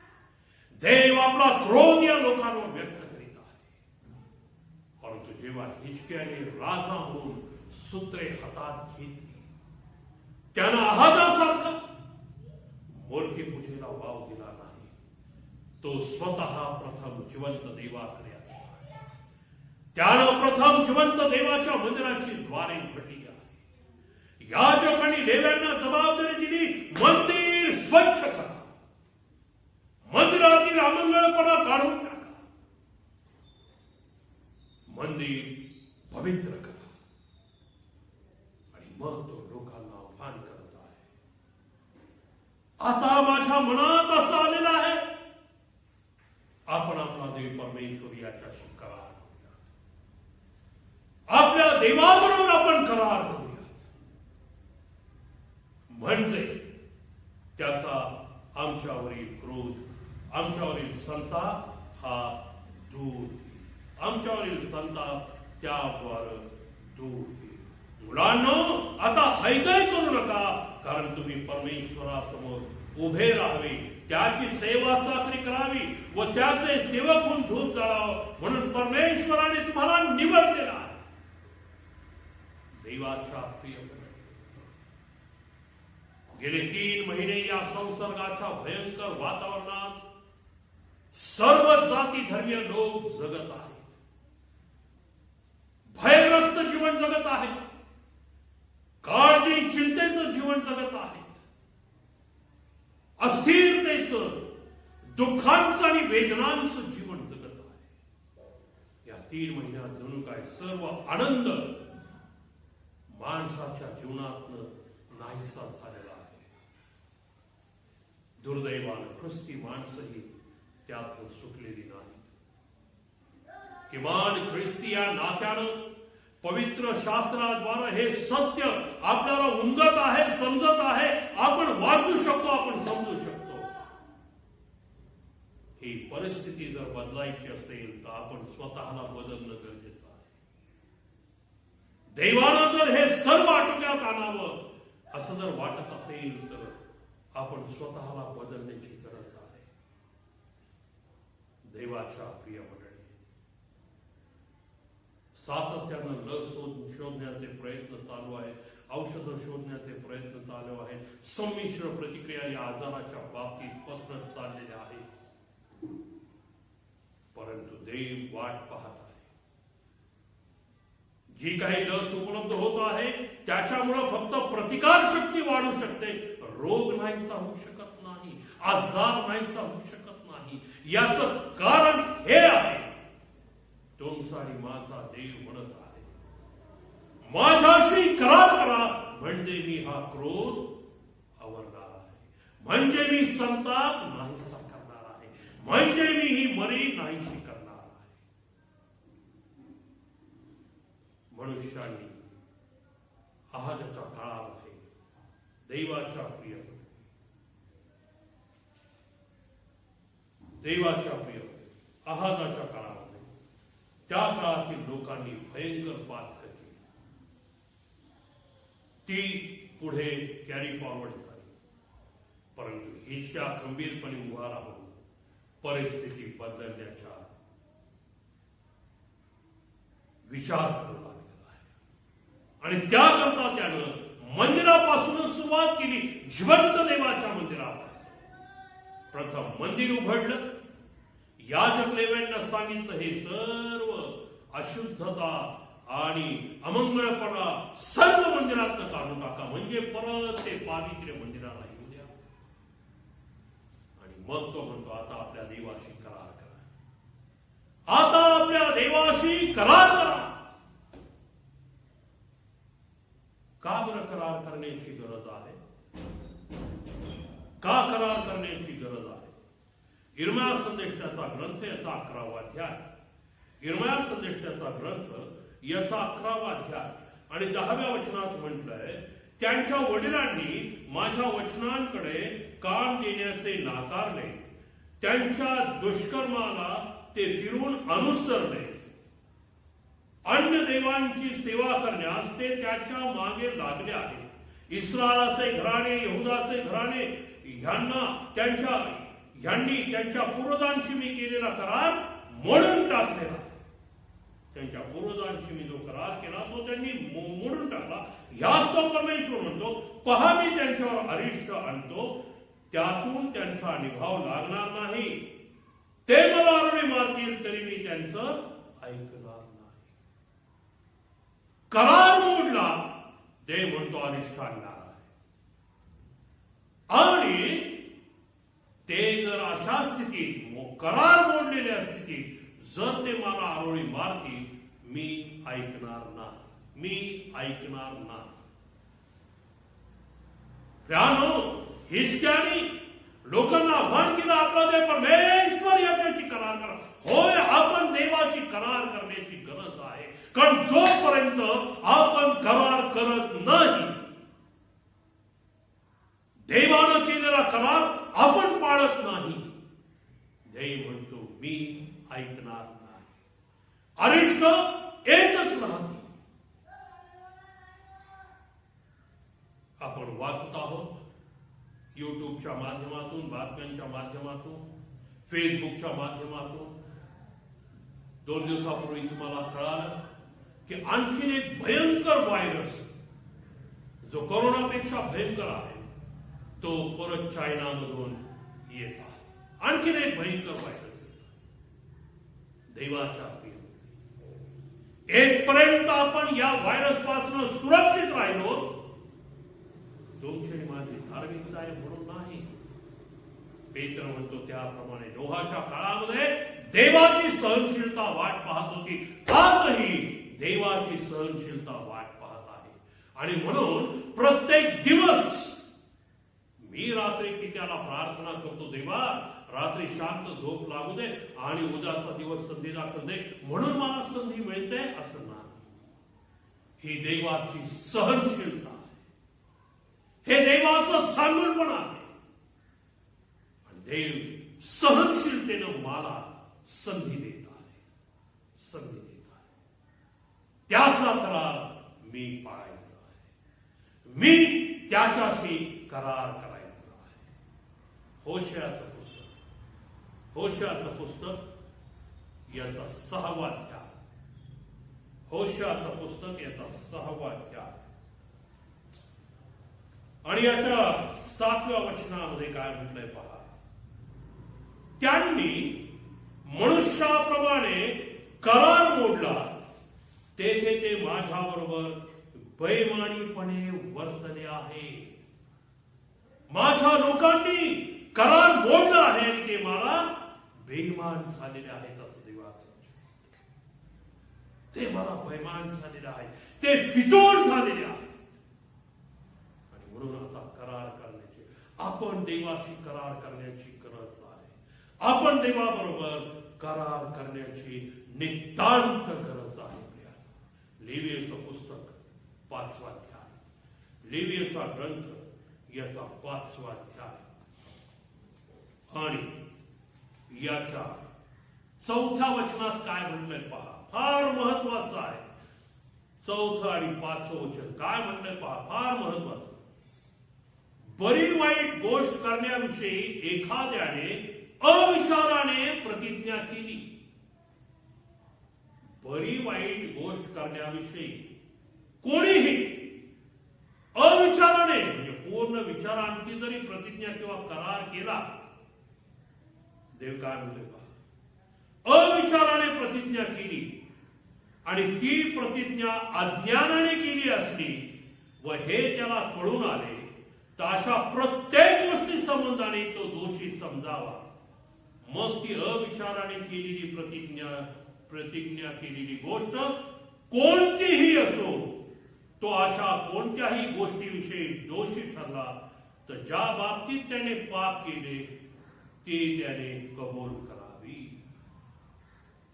देव आपला क्रोध या लोकांवर व्यक्त करीत आहे. परंतु जेव्हा हिजकियाने राजा होऊन सूत्रे हातात घेतली, त्यानं आहाजासारखा मूर्तीपूजेला वाव दिला नाही. तो स्वतः प्रथम जिवंत देवाकडे आला. त्यानं प्रथम जिवंत देवाच्या मंदिराची द्वारे उघडली आहे. याजक आणि लेव्यांना जबाबदारी दिली, मंदिर स्वच्छ करा, मंदिरातील अमंगळपणा काढून टाका, मंदिर पवित्र करा. आणि मग तो लोकांना आव्हान करत आहे. आता माझ्या मनात असं आलेलं आहे, आपण आपला देव परमेश्वर याच्याशी करार करूया. आपल्या देवाबरोबर आपण करार करूया, म्हणजे त्याचा आमच्यावरील क्रोध, आमच्यावरील संताप हा दूर होईल. आमच्यावरील संताप त्याद्वारे दूर होईल. मुलांनो, आता हैदय करू नका, कारण तुम्ही परमेश्वरासमोर उभे राहावे, त्याची सेवा चाकरी करावी व त्याचे सेवक म्हणून धूप जाळावं, म्हणून परमेश्वराने तुम्हाला निवडलेला आहे. देवाच्या प्रिय गेले 3 महिने या संसर्गाच्या भयंकर वातावरणात सर्व जाती धर्मीय लोक जगत आहेत. भयग्रस्त जीवन जगत आहेत. काळजी चिंतेचं जीवन जगत आहेत. अस्थिरतेचं, दुःखांचं आणि वेदनांचं जीवन जगत आहे. या 3 महिन्यात जणू काय सर्व आनंद माणसाच्या जीवनातनं नाहीसा झालेला आहे. दुर्दैवानं ख्रिस्ती माणसंही त्यातून सुटलेली नाही. किमान ख्रिस्ती या नात्यानं पवित्र शास्त्राद्वारे हे सत्य आपल्याला उमगत आहे, समजत आहे, आपण वाचू शकतो, आपण समजू शकतो. ही परिस्थिती जर बदलायची असेल तर आपण स्वतःला बदलणं गरजेचं आहे. देवानं जर हे सर्व आटोक्यात आणावं असं जर वाटत असेल तर आपण स्वतःला बदलण्याची गरज आहे. देवाच्या प्रिय मंडळी, सातत्यानं लस शोधण्याचे प्रयत्न चालू आहेत, औषधं शोधण्याचे प्रयत्न चालू आहेत. संमिश्र प्रतिक्रिया या आजाराच्या बाबतीत पसरत चाललेल्या आहेत. परंतु देव वाट पाहत आहे. जी काही लस उपलब्ध होत आहे त्याच्यामुळे फक्त प्रतिकार शक्ती वाढू शकते, रोग नाहीसा होऊ शकत नाही, आजार नाहीसा होऊ शकत नाही. याचं कारण हे आहे, तुमचा आणि माझा देव म्हणत आहे, माझ्याशी करार करा, म्हणजे मी हा क्रोध आवरणार आहे, म्हणजे मी संताप नाहीसा करणार आहे, म्हणजे मी ही मरी नाहीशी करणार आहे. मनुष्याने आहाजाच्या काळामध्ये देवाच्या प्रिय आहाजाच्या काळामध्ये त्या काळातील लोकांनी भयंकर पात केली. ती पुढे कॅरी फॉरवर्ड झाली. परंतु हिच्या खंबीरपणे उभा राहून परिस्थिती बदलण्याचा विचार करू लागलेला आहे. आणि त्याकरता त्यानं मंदिरापासूनच सुरुवात केली, जिवंत देवाच्या मंदिरापासून. प्रथम मंदिर उघडलं. याजक लेव्यांना सांगितलं, हे सर्व अशुद्धता आणि अमंगळपणा सर्व मंदिरातनं काढून टाका, म्हणजे परत ते पावित्र्य मंदिराला येऊ द्या. आणि मग तो म्हणतो, आता आपल्या देवाशी करार करा, आता आपल्या देवाशी करार करा. का बरं करार करण्याची गरज आहे? का करार करण्याची गरज आहे? इर्मया संदेशाचा ग्रंथ याचा 11वा अध्याय, इर्मया संदेशाचा ग्रंथ याचा 11वा अध्याय आणि 10व्या वचनात म्हटलंय, त्यांच्या वडिलांनी माझ्या वचनांकडे कान देण्याचे नाकारले, त्यांच्या दुष्कर्माला ते फिरून अनुसरले, अन्य देवांची सेवा करण्यास ते त्याच्या मागे लागले आहेत. इस्रायलाचे घराणे, यहुदाचे घराणे ह्यांनी त्यांच्या पूर्वजांशी मी केलेला करार मोडून टाकलेला. त्यांच्या पूर्वजांशी मी जो करार केला तो त्यांनी मोडून टाकला. ह्याच तो परमेश्वर म्हणतो, पहा मी त्यांच्यावर अरिष्ट आणतो, त्यातून त्यांचा निभाव लागणार नाही. त्यांचं ऐकणार नाही. करार मोडला, देव म्हणतो अनिष्ट आणणार आहे. आणि ते जर अशा स्थितीत, करार मोडलेल्या स्थितीत जर ते मला आरोळी मारतील, मी ऐकणार नाही. मी ऐकणार नाही. प्रियानो, हिचक्याने लोकांना आव्हान केलं, आपला देव परमेश्वर याच्याशी करार करा. होय, आपण देवाशी करार करण्याची गरज आहे. कारण जोपर्यंत आपण करार करत नाही, देवानं केलेला करार आपण पाळत नाही, देव म्हणतो मी ऐकणार नाही. अरिष्ट येतच राहते. आपण वाचत आहोत युट्यूबच्या माध्यमातून, बातम्यांच्या माध्यमातून, फेसबुकच्या माध्यमातून. 2 दिवसापूर्वीच मला कळालं की आणखीन एक भयंकर व्हायरस, जो कोरोनापेक्षा भयंकर आहे, तो परत चायनामधून येत आहे. आणखीन एक भयंकर व्हायरस देवाच्या प्रिय. एकपर्यंत आपण या व्हायरस पासून सुरक्षित राहिलो, तुमची आणि माझी धार्मिकता आहे म्हणून नाही. पेत्र म्हणतो त्याप्रमाणे नोहाच्या काळामध्ये देवाची सहनशीलता वाट पाहत होती. आजही देवाची सहनशीलता वाट पाहत आहे. आणि म्हणून प्रत्येक दिवस मी रात्री पित्याला प्रार्थना करतो, देवा रात्री शांत झोप लागू दे आणि उद्याचा दिवस संधी दाखल दे, म्हणून मला संधी मिळते असं नाही. ही देवाची सहनशीलता आहे. हे देवाचं चांगुलपण आहे. आणि देव सहनशीलतेनं मला संधी देत आहे. संधी देत आहे. त्याचा करार मी पाळायचा आहे. मी त्याच्याशी करार करायचा आहे. होशेयाचं पुस्तक याचा 6वा अध्याय. होशेयाचं पुस्तक याचा 6वा अध्याय आणि याच्या 7व्या वचनामध्ये काय म्हटलंय पहा. त्यांनी मनुष्याप्रमाणे करार मोडला, तेथे ते माझ्याबरोबर बेईमानीपणे वर्तले आहे. माझ्या लोकांनी करार मोडला आहे आणि ते मला बेईमान झालेले आहेत असं देवाचं. ते मला बेईमान झालेले आहेत, ते फितूर झालेले आहेत. आणि म्हणून आता करार करण्याची, आपण देवाशी करार करण्याची गरज आहे. आपण देवाबरोबर करार करण्याची नितांत गरज आहे. लेवीयेचं पुस्तक 5वा अध्याय. लेवीयेचा ग्रंथ याचा 5वा अध्याय आणि याच्या 4थ्या वचनात काय म्हटलंय पहा. फार महत्वाचं आहे. 4थं आणि 5वं वचन काय म्हटलंय पहा, फार महत्वाचं. बरी वाईट गोष्ट करण्याविषयी एखाद्याने अविचाराने प्रतिज्ञा केली. बरी वाईट गोष्ट करण्याविषयी कोणीही अविचाराने, म्हणजे पूर्ण विचारांची जरी प्रतिज्ञा किंवा करार केला, देव काय म्हणते पहा, अविचाराने प्रतिज्ञा केली आणि ती प्रतिज्ञा अज्ञानाने केली असली व हे त्याला कळून आले, तर अशा प्रत्येक गोष्टी संबंधाने तो दोषी समजावा. मग ती अविचाराने केलेली प्रतिज्ञा केलेली गोष्ट कोणतीही असो, तो अशा कोणत्याही गोष्टीविषयी दोषी ठरला, तर ज्या बाबतीत त्याने पाप केले ते त्याने कबूल करावी.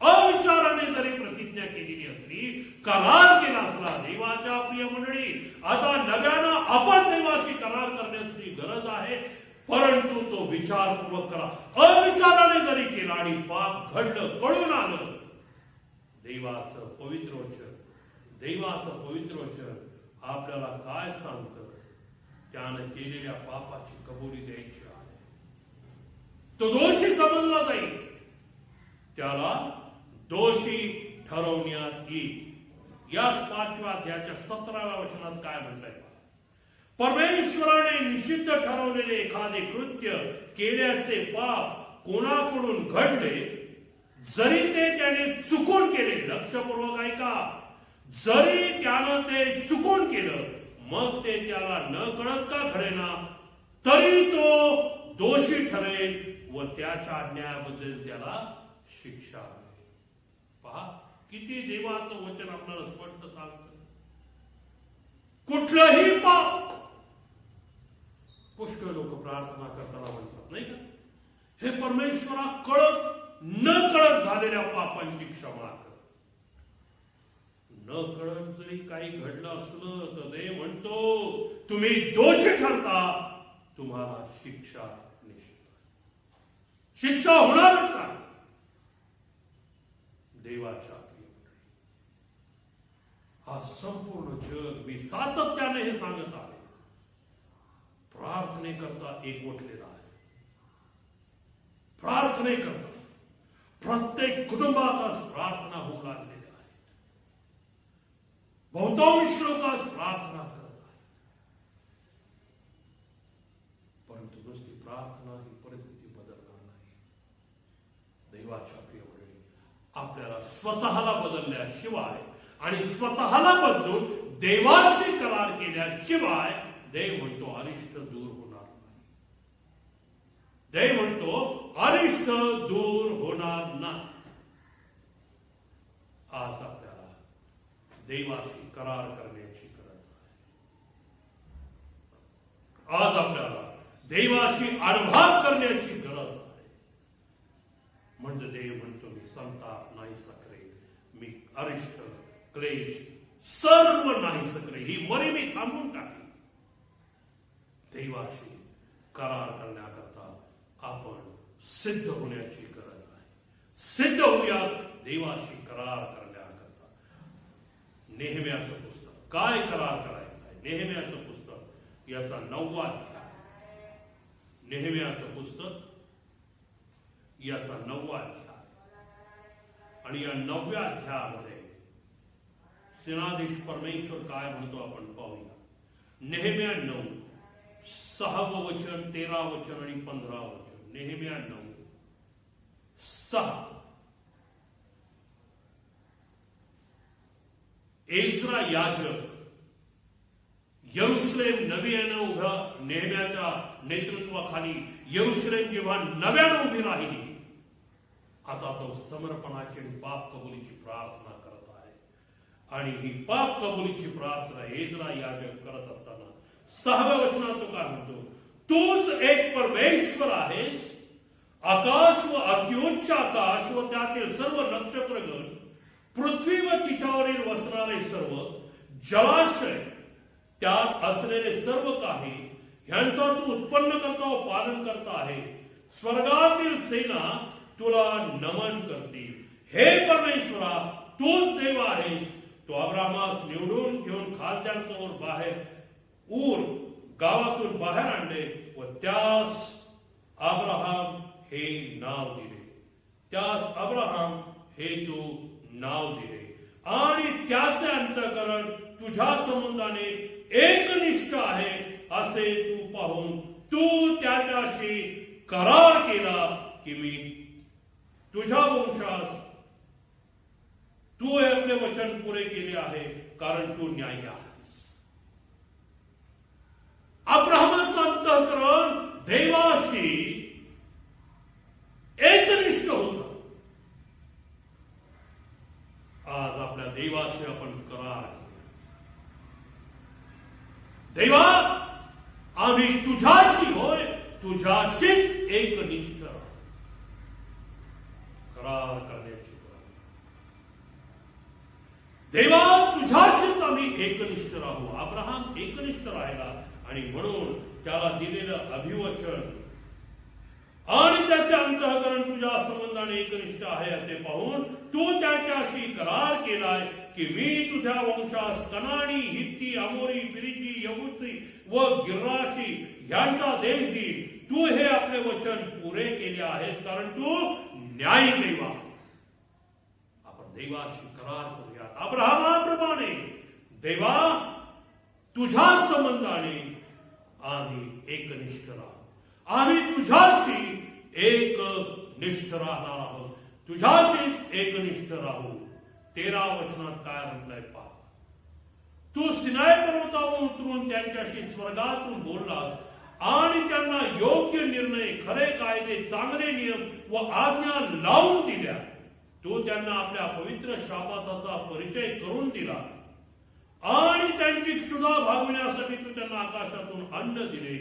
अविचाराने जरी प्रतिज्ञा केलेली असली, करार केला असला, देवाच्या प्रिय मंडळी, आता नव्यानं आपण देवाशी करार करण्याची गरज आहे. परंतु तो विचारपूर्वक करा. अविचाराने जरी केला आणि पाप घडलं, कळून आलं, देवाचं पवित्र वचन आपल्याला काय सांगतं, त्यानं केलेल्या पापाची कबुली द्यायची आहे. तो दोषी समजला जाईल, त्याला दोषी ठरवण्यात येईल. याच 5व्या अध्यायाच्या 17व्या वचनात काय म्हटलंय, परमेश्वराने निषिद्ध ठरवलेले एखादे कृत्य केल्याचे पाप कोणाकडून घडले जरी ते त्याने चुकून केले, लक्षपूर्वक ऐका, जरी त्यानं ते चुकून केलं, मग ते त्याला न कळत का घडेना, तरी तो दोषी ठरेल व त्याच्या अन्यायाबद्दल त्याला शिक्षा मिळेल. पहा किती देवाचं वचन आपल्याला स्पष्ट सांगतं. कुठलंही पाप, पुष्कळ लोक प्रार्थना करताना म्हणतात नाही का, हे परमेश्वरा कळत न कळत झालेल्या पापांची क्षमा कर. न कळत जरी काही घडलं असलं तर देव म्हणतो तुम्ही दोषी ठरता, तुम्हाला शिक्षा निश्चित, शिक्षा होणारच आहे. देवाच्या हा संपूर्ण जग मी सातत्याने हे सांगत आहे, प्रार्थनेकरता एकवटलेला आहे. प्रार्थनेकरता प्रत्येक कुटुंबात आज प्रार्थना होऊ लागलेल्या आहेत. बहुतांश लोक आज प्रार्थना करत आहेत. परंतु नुसती प्रार्थना ही परिस्थिती बदलणार नाही. देवाच्या प्रियमुळे आपल्याला स्वतःला बदलल्याशिवाय आणि स्वतःला बदलून देवाशी करार केल्याशिवाय देव म्हणतो अरिष्ट दूर होणार नाही. देव म्हणतो अरिष्ट दूर होणार नाही. आज आपल्याला देवाशी करार करण्याची गरज आहे. आज आपल्याला देवाशी आडभाग करण्याची गरज आहे. म्हणजे देव म्हणतो मी संताप नाही सकरे, मी अरिष्ट क्लेश सर्व नाही सकरे, ही मरी मी थांबून टाकली. देवाशी करार करण्याकरता आपण सिद्ध होण्याची गरज आहे. सिद्ध होऊया देवाशी करार करण्याकरता. नेहम्याचं पुस्तक, काय करार करायचं आहे? नेहम्याचं पुस्तक याचा 9वा अध्याय. नेहम्याचं पुस्तक याचा 9वा अध्याय. आणि या 9व्या अध्यायामध्ये सेनाधीश परमेश्वर काय म्हणतो आपण पाहूया. नेहम्या 9, 6वं वचन, 13 वचन आणि 15 वचन. नेहम्या 9, 6. एज्रा याजक यरुशलेम नव्यानं उभ्या नेहम्याच्या नेतृत्वाखाली यरुशलेम जेव्हा नव्यानं उभी राहिली, आता तो समर्पणाची आणि पाप कबुलीची प्रार्थना करत आहे. आणि ही पाप कबुलीची प्रार्थना एज्रा याजक करत असताना 6व्या वचनात तो काय म्हणतो, तूच एक परमेश्वर आहेस. आकाश व अत्युच्च आकाश व त्यातील सर्व नक्षत्रगण, पृथ्वी व तिच्यावरील वसणारे सर्व जलाशय, त्यात असलेले सर्व काही, ह्यांचा तू उत्पन्न करता व पालन करता आहे. स्वर्गातील सेना तुला नमन करतील. हे परमेश्वरा, तूच देव आहेस. तो अब्रामास निवडून घेऊन खालद्यांसमोर बाहेर ऊर गावातून बाहेर आणले व त्यास अब्राहम हे नाव दिले. त्यास अब्राहम हे तू नाव दिले. आणि त्याचे अंतःकरण तुझ्या संबंधाने एकनिष्ठ आहे असे तू पाहून तू त्याच्याशी करार केला की मी तुझ्या वंशास तू हे आपले वचन पुरे केले आहे, कारण तू न्यायी आहेस. अब्राहमाचं अंतःकरण देवाशी एकनिष्ठ होतं. आज आपल्या देवाशी आपण करार केला. देवा, आम्ही तुझ्याशी होय, तुझ्याशीच एकनिष्ठ करार करण्याची गरज. देवा, तुझ्याशीच आम्ही एकनिष्ठ राहू. अब्राहम एकनिष्ठ राहिला आणि म्हणून त्याला दिलेलं अभिवचन आणि त्याचे अंतःकरण तुझ्या संबंधाने एकनिष्ठ आहे असे पाहून तू त्याच्याशी करार केलाय की मी तुझ्या वंशास कनानी, हित्ती, अमोरी, पिरिजी, यबूसी व गिर्राशी यांचा देश देईल. तू हे आपले वचन पुरे केले आहेस, कारण तू न्यायी देव आहेस. आपण देवाशी करार करूया अब्राहमाप्रमाणे. देवा, तुझ्या संबंधाने आम्ही एकनिष्ठ राहू. आम्ही तुझ्याशी एक निष्ठ राहणार आहोत. तुझ्याशीच एकनिष्ठ राहू. 13 वचनात काय म्हटलंय पहा. तू सिनाय पर्वतावरून उतरून त्यांच्याशी स्वर्गातून बोललास आणि त्यांना योग्य निर्णय, खरे कायदे, चांगले नियम व आज्ञा लावून दिल्या. तू त्यांना आपल्या पवित्र शापाचा परिचय करून दिला आणि त्यांची क्षुधा भागविण्यासाठी तू त्यांना आकाशातून अन्न दिले.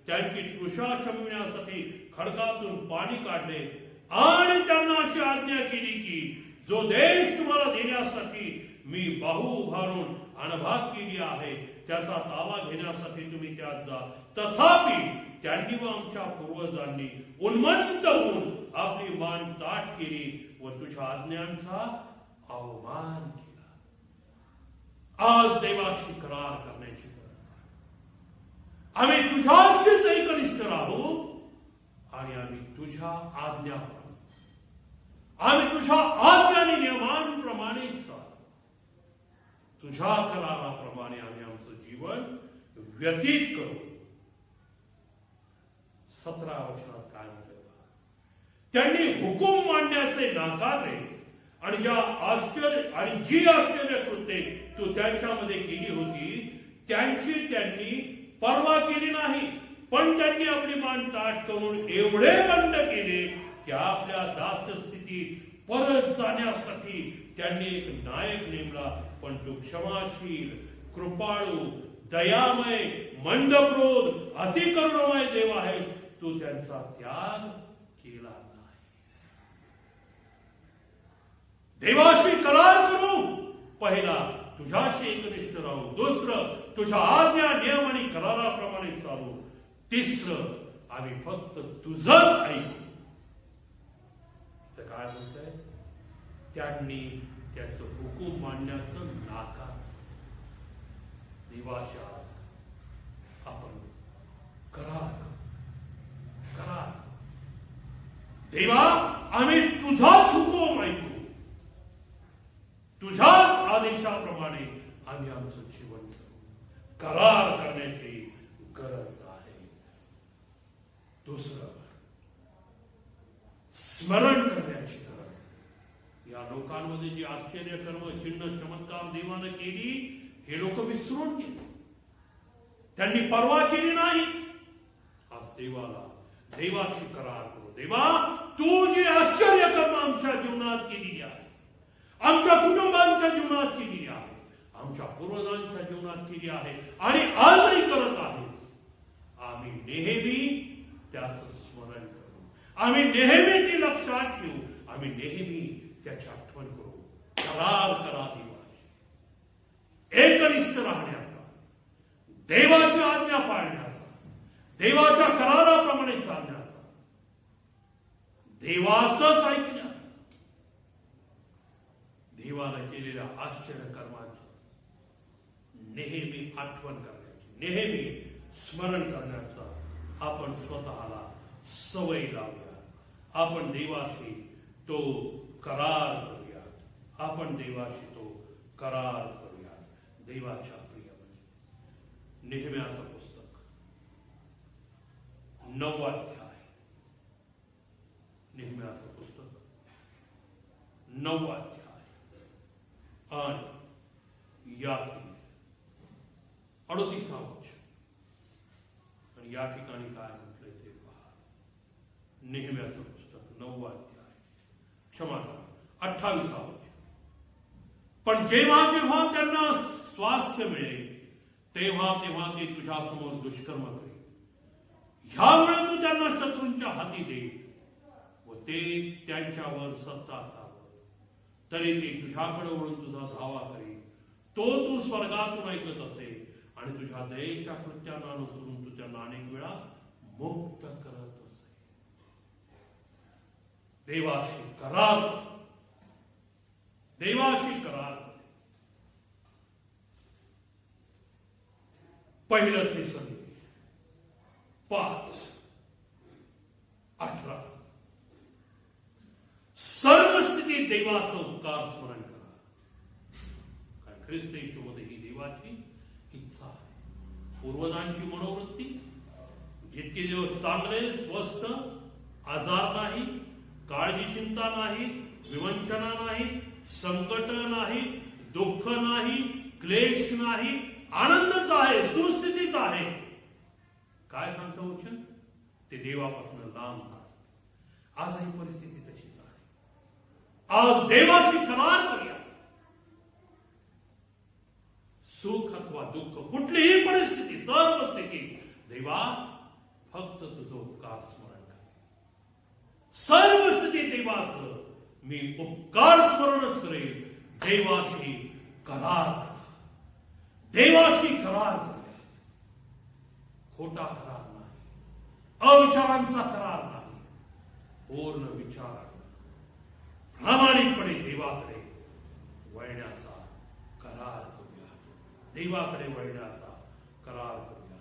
त्यांची तृषा शमविण्यासाठी खडकातून पाणी काढले आणि त्यांना अशी आज्ञा केली की जो देश तुम्हाला देण्यासाठी मी बाहू उभारून अनभाग केली आहे त्याचा ताबा घेण्यासाठी तुम्ही त्यात जा. तथापि त्यांनी व आमच्या पूर्वजांनी उन्मत्त होऊन आपली मान ताठ केली व तुझ्या आज्ञांचा अवमान केला. आज देवाशी करार करण्याची गरज आहे. आम्ही तुझ्याशीच एकनिष्ठ राहू आणि आम्ही तुझ्या आज्ञा पाळू. आम्ही तुझ्या आज्ञा आणि नियमांप्रमाणे चालू. तुझ्या कराराप्रमाणे आम्ही आमचं जीवन व्यतीत करू. 17 वचनात काय म्हणते, त्यांनी हुकूम मांडण्याचे नाकारले आणि जी आश्चर्य कृत्ये तू त्यांच्यामध्ये केली होती त्यांची त्यांनी पर्वा केली नाही. पण त्यांनी आपली मान ताठ करून एवढे बंड केले की आपल्या दास्यस्थितीत परत जाण्यासाठी त्यांनी एक नायक नेमला. पण तू क्षमाशील, कृपाळू, दयामय, मंदक्रोध, अतिकरुणमय देव आहेस. तू त्यांचा त्याग केला नाही. देवाशी करार करू. पहिला तुझ्याशी एकनिष्ठ राहू. दुसरं तुझ्या आज्ञा, नियम आणि कराराप्रमाणे चालू. तिसरं आम्ही फक्त तुझंच ऐकू. काय म्हणतंय, त्यांनी त्याचं हुकूम मांडण्याचं नाकार. देवाशी आज आपण करार. देवा, आम्ही तुझाच हुकूम ऐकू. तुझ्याच आदेशाप्रमाणे आम्ही आमचं जीवन करू. करार करण्याची गरज आहे. दुसरं स्मरण करण्याची गरज. या लोकांमध्ये जी आश्चर्य कर्म, चिन्ह, चमत्कार देवानं केली हे लोक विसरून गेले. त्यांनी पर्वा केली नाही. आज देवाशी करार करू. देवा, तू जी आश्चर्य कर्म आमच्या जीवनात केलेली आहे, आमच्या कुटुंबांच्या जीवनात केलेली आहे, आमच्या पूर्वजांच्या जीवनात केली आहे आणि आजही करत आहेस, आम्ही नेहमी त्याचं स्मरण करू. आम्ही नेहमी ती लक्षात ठेवू. आम्ही नेहमी त्याची आठवण करू. करार करा देवाशी. एकनिष्ठ राहण्याचा, देवाची आज्ञा पाळण्याचा, देवाच्या कराराप्रमाणे चालण्याचा, देवाचंच ऐकण्याचा, देवाला केलेल्या आश्चर्य कर्माची नेहमी आठवण करण्याची, नेहमी स्मरण करण्याचा आपण स्वतःला सवय लावूया. आपण देवाशी तो करार करूया. आपण देवाशी तो करार करूया. देवाच्या प्रिय नेहम्याचं पुस्तक 9 अध्याय. नेहम्याचं पुस्तक 9 अध्याय आणि यातील 38 वचन. आणि या ठिकाणी काय म्हटलंय ते पहा. नेहम्याचं पुस्तक 9 अध्याय, क्षमा करा 28 वचन. पण जेव्हा जेव्हा त्यांना स्वास्थ्य मिळेल तेव्हा तेव्हा ते तुझ्यासमोर दुष्कर्म करेल. ह्यामुळे तू त्यांना शत्रूंच्या हाती दे व ते त्यांच्यावर सत्ता चालव. तरी ते तुझ्याकडे वळून तुझा धावा करेल. तू स्वर्गातून ऐकत असेल आणि तुझ्या दयेच्या कृत्यांना अनुसरून तू त्यांना अनेक वेळा मुक्त करत असे. देवाशी करार. देवाशी करार. पहिलं थेसलोनिके 5:18. सर्व स्थितीत देवाचं उपकार स्मरण करा. कारण ख्रिस्त येशूमध्ये ही देवाची इच्छा आहे. पूर्वजांची मनोवृत्ती जितके दिवस चांगले, स्वस्थ, आजार नाही, काळजी चिंता नाही, विवंचना नाही, संकट नाही, दुःख नाही, क्लेश नाही, आनंदच आहे, सुस्थितीच आहे. काय सांगतो वचन? ते देवापासून लांब झाले. आजही परिस्थिती तशीच आहे. आज देवाशी करार करूया. सुख अथवा दुःख, कुठलीही परिस्थिती, सर्व स्थिती, देवा फक्त तुझं उपकार स्मरण कर. सर्व स्थिती देवाचं मी उपकार स्मरणच करेन. देवाशी करार करा. देवाशी करार करूया. खोटा करार नाही, अविचारांचा करार नाही, पूर्ण विचार प्रामाणिकपणे देवाकडे वळण्याचा करार करूया. देवाकडे वळण्याचा करार करूया.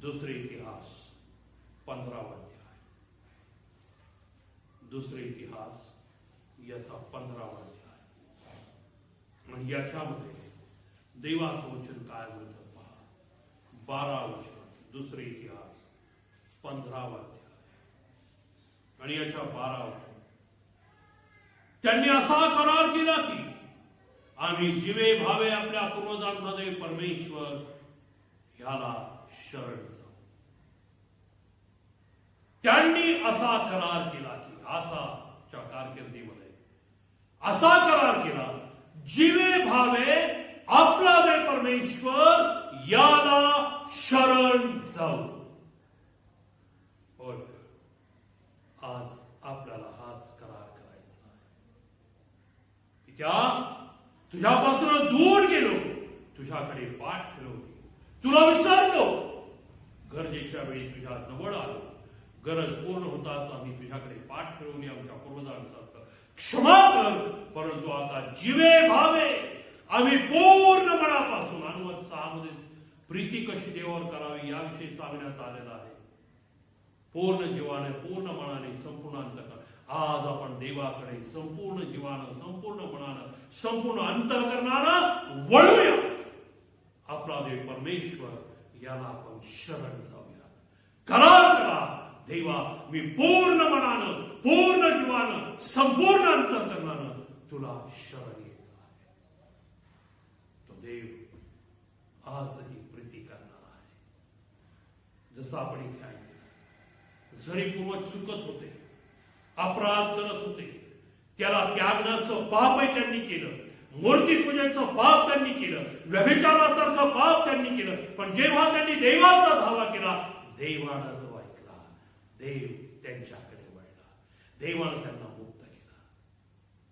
दुसरे इतिहास 15 अध्याय. दुसरे इतिहास याचा 15 अध्याय. आणि याच्यामध्ये देवाचं वचन काय म्हणतं पहा. 12 वचन. दुसरे इतिहास 15 अध्याय आणि याच्या 12 वचन. त्यांनी असा करार केला की आम्ही जीवे भावे आपल्या पूर्वजांचा देव परमेश्वर ह्याला शरण जाऊ. त्यांनी असा करार केला की, आसाच्या कारकिर्दीमध्ये असा करार केला, जीवे भावे आपला देव परमेश्वर याला शरण जाऊ. होय, आज आपल्याला हाच करार करायचा आहे. तुझ्यापासून दूर गेलो, तुझ्याकडे पाठ फिरवली, तुला विसरलो, गरजेच्या वेळी तुझ्या जवळ आलो, गरज पूर्ण होताच आम्ही तुझ्याकडे पाठ फिरवली, आमच्या पूर्वजांसारखं क्षमा कर. परंतु आता जीवे भावे आम्ही पूर्ण मनापासून, अनुवाद 6 मध्ये प्रीती कशी देवावर करावी याविषयी सांगण्यात आलेलं आहे. पूर्ण जीवाने, पूर्ण मनाने, संपूर्ण अंतःकरणाने आज आपण देवाकडे संपूर्ण जीवानं, संपूर्ण मनानं, संपूर्ण अंतःकरणानं वळूया. आपला देव परमेश्वर याला आपण शरण जाऊया. करार करा, देवा मी पूर्ण मनानं, पूर्ण जीवानं, संपूर्ण अंतःकरणानं तुला शरण येत आहे. तो देव आजही प्रीती करणार आहे. जसं आपण इथे ऐकलं, जरी पूर्वज चुकत होते, अपराध करत होते, त्याला त्यागण्याचं पापही त्यांनी केलं, मूर्तीपूजेचं पाप त्यांनी केलं, व्यभिचारासारखं पाप त्यांनी केलं, पण जेव्हा त्यांनी देवाचा धावा केला, देवानं तो ऐकला, देव त्यांच्याकडे वळला, देवानं त्यांना मुक्त केला.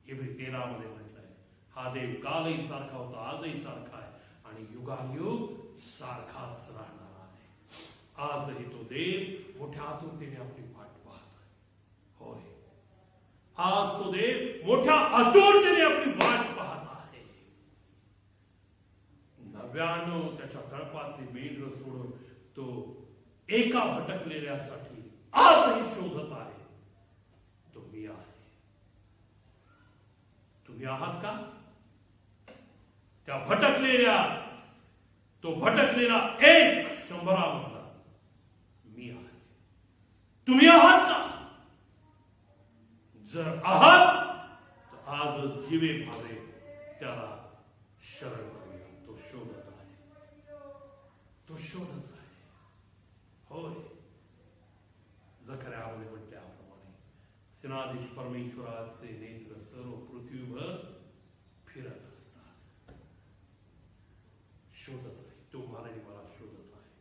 इब्री 13 मध्ये म्हटलंय, हा देव कालही सारखा होता, आजही सारखा आहे आणि युगानुयुग सारखाच राहणार आहे. आजही तो देव मोठ्या आतुरतेने आपली वाट पाहत आहे. होय, आज तो देव मोठ्या आतुरतेने आपली वाट पाहत आहे. 99 त्याच्या कळपातली मेंढरं सोडून तो एका भटकलेल्यासाठी आजही शोधत आहे. तो मी आहे. तुम्ही आहात का? त्या भटकलेल्या, तो भटकलेला एक 100 मधला मी आहे. तुम्ही आहात का? जर आहात तर आज जीवे भावे त्याला शरण करूया. तो शोधत आहे, तो शोधत आहे. होय, जकर्यामध्ये म्हटल्याप्रमाणे सेनाधीश परमेश्वराचे नेत्र सर्व पृथ्वीभर फिरत असतात. शोधत आहे, तो मलाही मला शोधत आहे.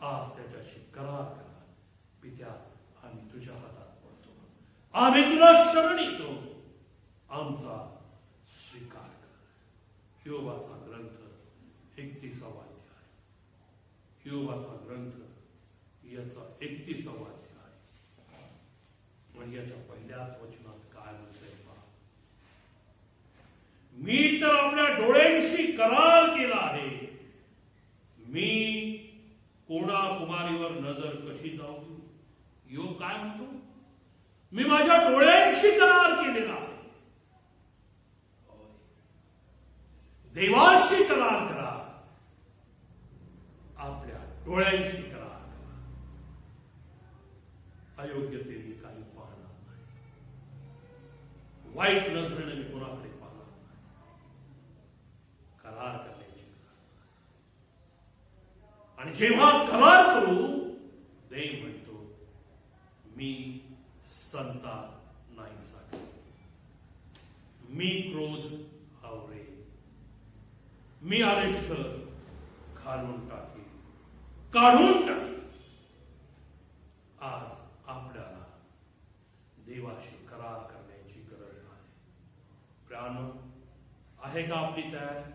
आज त्याच्याशी करार करा. पित्या, आम्ही तुझ्या हातात पडतो, आम्ही तुला शरण येतो, आमचा स्वीकार कर. योबाचा ग्रंथ 31 अध्याय. योबाचा ग्रंथ याचा 31 अध्याय आणि याच्या पहिल्याच वचनात काय म्हणतंय पहा. मी तर आपल्या डोळ्यांशी करार केला आहे, मी कोणा कुमारीवर नजर कशी जाऊ देऊ. योग काय म्हणतो? मी माझ्या डोळ्यांशी करार केलेला आहे. देवाशी करार करा, आपल्या डोळ्यांशी करार करा. अयोग्यतेने काही पाहणार नाही. वाईट नजरेने मी कोणाकडे पाहणार नाही. करार करण्याची गरज आहे. आणि जेव्हा करार करू, देव म्हणतो मी संताप नाही साठवत, मी क्रोध आवरे, मी अरिष्ट घालून टाकी, काढून टाकी. आज आपल्याला देवाशी करार करण्याची गरज आहे. प्रियानो, आहे का आपली तयारी?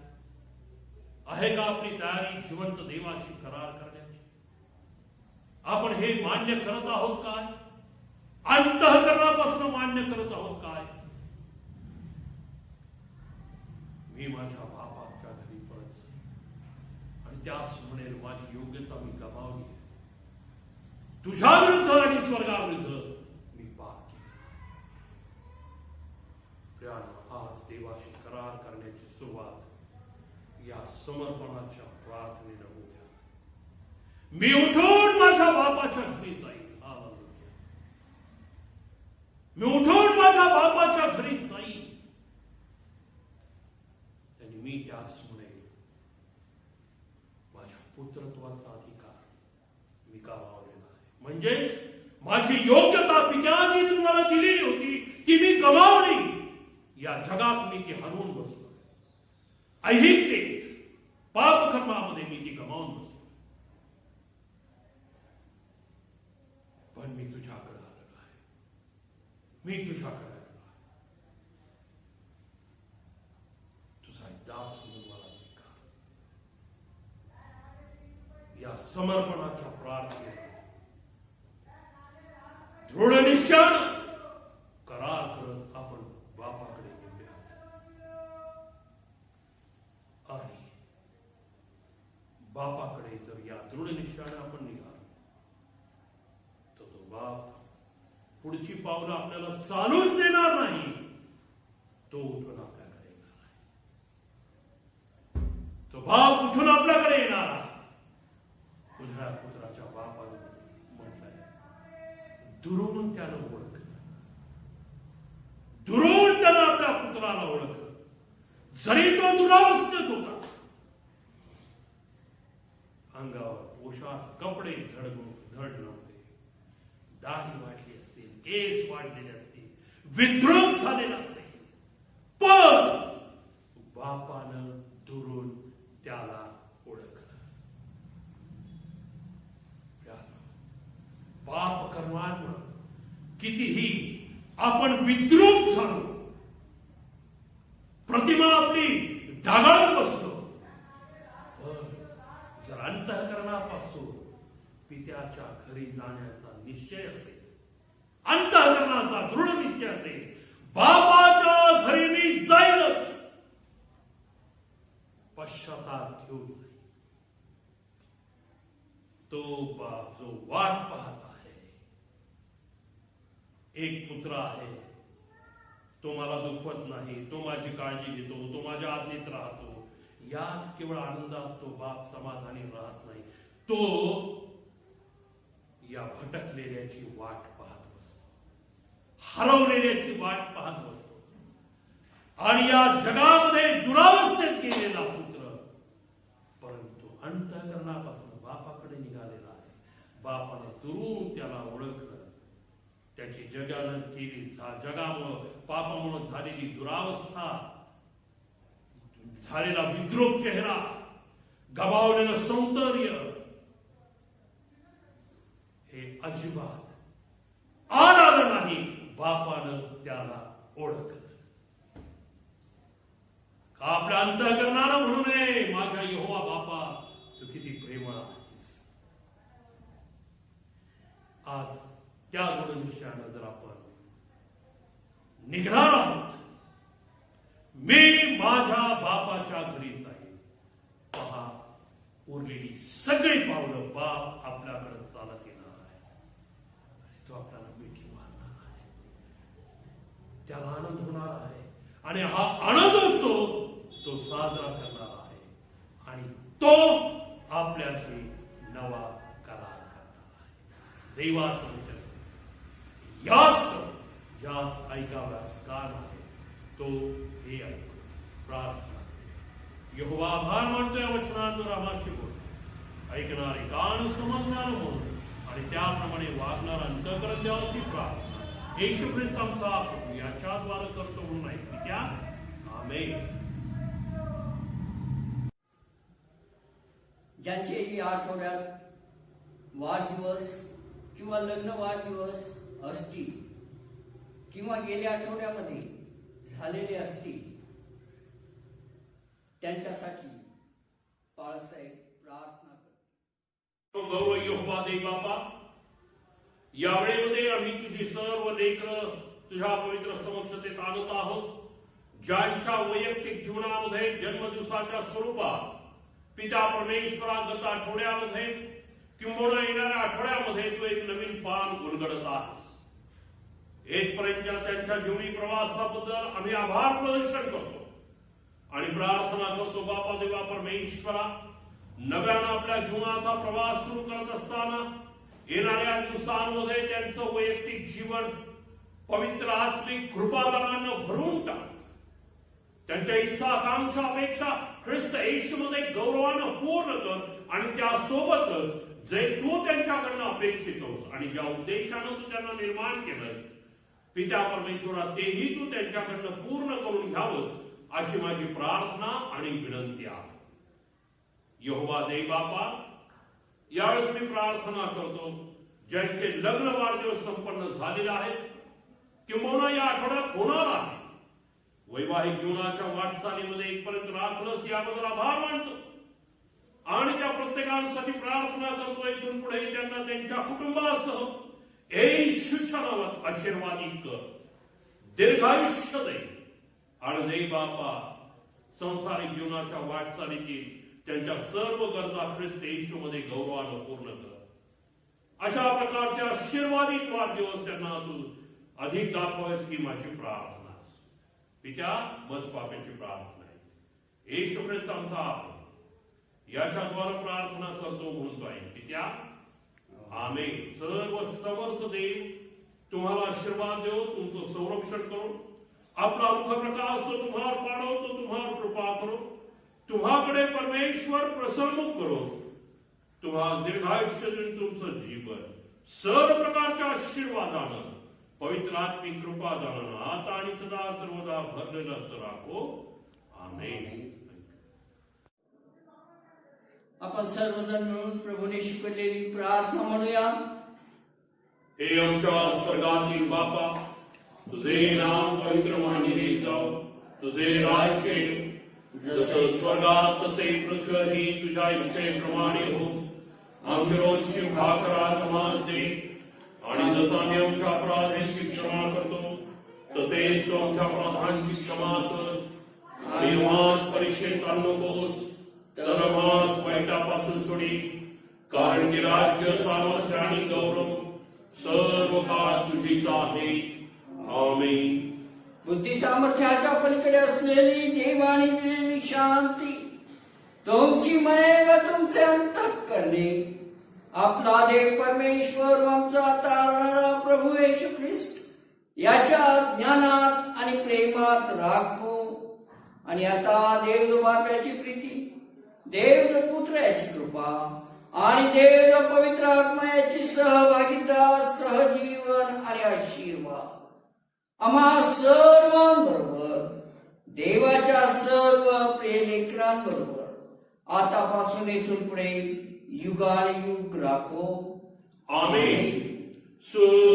आहे का आपली तयारी जिवंत देवाशी करार करण्याची? आपण हे मान्य करत आहोत काय? अंतःकरणापासून मान्य करत आहोत काय? मी माझ्या बापाच्या घरी परत जाईन आणि त्याच म्हणेल माझी योग्यता मी गमावली, तुझ्या विरुद्ध आणि स्वर्गाविरुद्ध मी पाप केले. प्रियानो, आज देवाशी करार करण्याची सुरुवात या समर्पणाच्या प्रार्थनेने होऊ द्या. मी उठून माझ्या बापाच्या घरी जाईल. हालेलुया. मी उठून माझ्या बापाच्या घरी जाईल. आणि मी त्यास म्हणेन माझ्या पुत्रत्वाचा अधिकार मी गमावलेला आहे. म्हणजे माझी योग्यता पित्याने तुम्हाला दिलेली होती ती मी गमावली. या जगात मी ती हरवून बसलो. ऐहिकतेत पापकर्मामध्ये मी ती गमावून बसलो. पण मी तुझ्याकडे आलेलो आहे. मी तुझ्याकडे आलेलो आहे. तुझा एक दास म्हणून मला स्वीकार. या समर्पणाच्या प्रार्थनेत दृढ निश्चयाने करार करत आपण बापाकडे निघूया. आणि बापाकडे जर या दृढ निश्चयाने आपण निघालो तर तो बाप पुढची पावलं आपल्याला चालूच देणार नाही. तो उठून आपल्याकडे येणार आहे. तो बाप उठून आपल्याकडे येणार आहे. उधळ्या पुत्राच्या बापाने म्हटलंय, दुरून त्यानं ओळखलं, दुरून त्यानं आपल्या पुत्राला ओळखलं. जरी तो दुरावस्थेत होता, अंगावर पोशाख कपडे धड नव्हते, दाढी वाढली असेल, केस वाढलेले असतील, विद्रोह झालेला असेल, पण बापानं दुरून त्याला ओळखलं. पाप कर्मांमुळे कितीही आपण विद्रूप झालो, प्रतिमा आपली ढागाळून बसलो, पण जर अंतःकरणापासून पित्याच्या घरी जाण्याचा निश्चय असेल, अंतःकरणाचा दृढ निश्चय असेल, बापाच्या घरी मी जाईनच, पश्चाताप घेऊन जाईल. तो बाप जो वाट पाहत आहे, एक पुत्र आहे, तो मला दुखवत नाही, तो माझी काळजी घेतो, तो माझ्या आज्ञेत राहतो, याच केवळ आनंदात तो बाप समाधानी राहत नाही. तो या भटकलेल्याची वाट पाहत बसतो, हरवलेल्याची वाट पाहत बसतो. आणि या जगामध्ये दुरावस्थेत गेलेला पुत्र, परंतु अंतःकरणापासून बापाकडे निघालेला आहे. बापाने दुरून त्याला ओळखलं. त्याची जगानं केली, जगामुळं पापामुळं झालेली दुरावस्था, झालेला विद्रूप चेहरा, गमावलेलं सौंदर्य, हे अजिबात आलं नाही. बापानं त्याला ओळखलं. आपल्या अंतःकरणानं म्हणू नये, माझ्या यहोवा बापा तू किती प्रेमळ आहेस. आज त्या दृढ निश्चयानं जर आपण निघणार आहोत, मी माझ्या बापाच्या घरी जाईल. पहा, उरलेली सगळी पावलं बाप आपल्याकडे चालत येणार आहे. तो आपल्याला मिठी मारणार आहे, त्याला आनंद होणार आहे. आणि हा आनंदोत्सव तो साजरा करणार आहे. आणि तो आपल्याशी नवा करार करणार आहे. देवाचं वचन यास्त जास्त ऐकाव्यास कान आहे तो हे ऐकतो. प्रार्थना. यहोवा आभार मानतो या वचनातून आम्हाशी बोल. ऐकणारे कान, समजणार मन आणि त्याप्रमाणे वागणारा अंतःकरण द्यावं ती प्रार्थना येशू ख्रिस्त आमचा प्रभू याच्याद्वारे करतो म्हणून ऐकते त्या. आमेन. ज्यांचे या आठवड्यात वाढदिवस किंवा लग्न वाढदिवस असतील किंवा गेल्या आठवड्यामध्ये झालेले असतील त्यांच्यासाठी बाळासाहेब प्रार्थना करतो. गौरव यहोवा दे बाबा, यावेळेमध्ये आम्ही तुझी सर्व लेकरं तुझ्या पवित्र समक्षतेत आणत आहोत. ज्यांच्या वैयक्तिक जीवनामध्ये जन्मदिवसाच्या स्वरूपात पिता परमेश्वरा गत आठवड्यामध्ये किंबहुना येणाऱ्या आठवड्यामध्ये तू एक नवीन पान उलगडत आहेस. येथपर्यंतच्या त्यांच्या जीवनी प्रवासाबद्दल आम्ही आभार प्रदर्शन करतो आणि प्रार्थना करतो बापा देवा परमेश्वरा, नव्यानं आपल्या जीवनाचा प्रवास सुरू करत असताना येणाऱ्या दिवसांमध्ये त्यांचं वैयक्तिक जीवन पवित्र आत्मिक कृपादानानं भरून टाक. त्यांच्या इच्छा, आकांक्षा, अपेक्षा ख्रिस्त येशूमध्ये गौरवानं पूर्ण कर आणि त्यासोबतच जे तू त्यांच्याकडनं अपेक्षितोस आणि ज्या उद्देशानं तू त्यांना निर्माण केलंस पिता परमेश्वरा, तेही तू त्यांच्याकडनं पूर्ण करून घ्यावंस अशी माझी प्रार्थना आणि विनंती आहे. यहोवा दे बापा, यावेळेस मी प्रार्थना करतो ज्यांचे लग्न वाढदिवस संपन्न झालेले आहेत किंबहुना या आठवड्यात होणार आहे, वैवाहिक जीवनाच्या वाटचालीमध्ये इथपर्यंत राखलंस याबद्दल आभार मानतो आणि त्या प्रत्येकांसाठी प्रार्थना करतो. इथून पुढे त्यांना त्यांच्या कुटुंबासह येशूच्या नावात आशीर्वादित कर, दीर्घायुष्य दे आणि दे बापा संसारिक जीवनाच्या वाटचालीतील त्यांच्या सर्व गरजा ख्रिस्त येशूमध्ये गौरवानं पूर्ण कर. अशा प्रकारचे आशीर्वादित वाढदिवस त्यांना तू अधिक दाखवायस ही माझी प्रार्थना. पित्या, बस पाप्याची प्रार्थना आहे. येशू ख्रिस्त आमचा आपण याच्याद्वारे प्रार्थना करतो म्हणून तो आहे. पित्या, आमेन. सर्व समर्थ देव तुम्हाला आशीर्वाद देव, तुमचं संरक्षण करो, आपला मुख प्रकाश तो तुम्हावर पाडो, तो तुम्हावर कृपा करो, तुम्हाकडे परमेश्वर प्रसन्नमुख करो, तुम्हाला दीर्घायुष्य देऊन तुमचं जीवन सर्व प्रकारच्या आशीर्वादानं पवित्र आत्मिक कृपादानानं आता आणि सदा सर्वदा भरलेलं असं राखो. आमेन. आपण सर्वजण मिळून प्रभूने शिकवलेली प्रार्थना म्हणूया. हे आमच्या स्वर्गातील बापा, तुझे नाम पवित्र मानले जाओ, तुझे राज्य येऊ, जसं स्वर्गात तसे पृथ्वीवरही तुझ्या इच्छेप्रमाणे हो. आमची रोजची भाकर आज आम्हास दे आणि जसं आम्ही आमच्या अपराधांची क्षमा करतो तसेच तू आमच्या अपराधांची क्षमा कर आणि आम्हास परीक्षेत आणू नकोस तर आम्हास वाईटापासून सोडी, कारण की राज्य, सामर्थ्य आणि गौरव सर्व काळ तुझीच आहे. आमेन. बुद्धी सामर्थ्याच्या पलीकडे असलेली देवाने दिलेली शांती तुमची मने व तुमचे अंतःकरणे आपला देव परमेश्वर व आमचा तारणारा प्रभू येशू ख्रिस्त याच्या ज्ञानात आणि प्रेमात राखो. आणि आता देव बाप्याची प्रीती, देव पुत्र याची कृपा आणि देव पवित्र आत्मा याची सहभागिता, सहजीवन आणि आशीर्वाद आम्हा सर्वांबरोबर, देवाच्या सर्व प्रिय लेकरांबरोबर आतापासून इथून पुढे युगानुयुग राखो. आमेन. पुत्र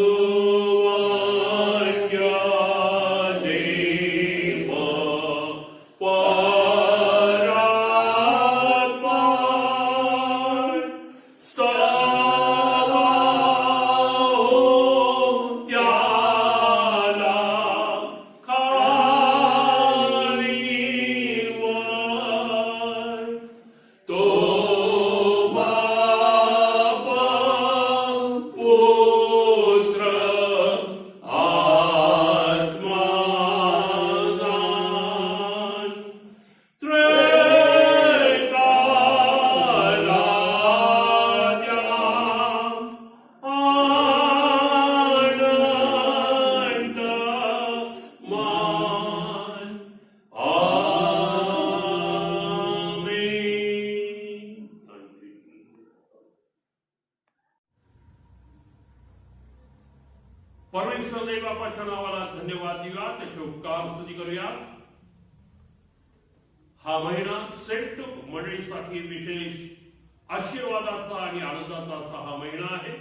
देवाच्या नावाला धन्यवाद देऊया, त्याचे उपकार स्तुती करूया. हा महिना सेंट लूक मंडळीसाठी विशेष आशीर्वादाचा आणि आनंदाचा असा हा महिना आहे.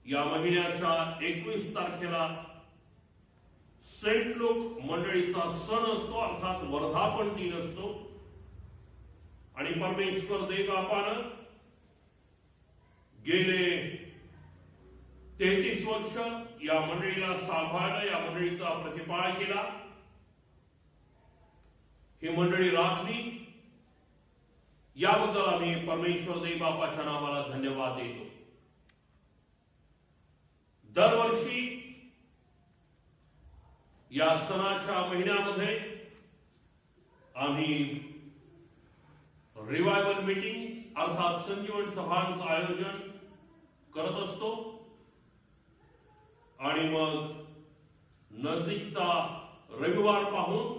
या महिन्याच्या 21 तारखेला सेंट लूक मंडळीचा सण असतो, अर्थात वर्धापन दिन असतो. आणि परमेश्वर देव बापानं गेले 33 वर्ष या मंडळीला सांभाळलं, या मंडळीचा प्रतिपाळ केला. ही मंडळी राखली, याबद्दल आम्ही परमेश्वर देव बापाच्या नावाला धन्यवाद देतो. दरवर्षी या सणाच्या महिन्यामध्ये आम्ही रिवायवल मीटिंग अर्थात संजीवन सभांचं आयोजन करत असतो. आणि मग नजीकचा रविवार पाहून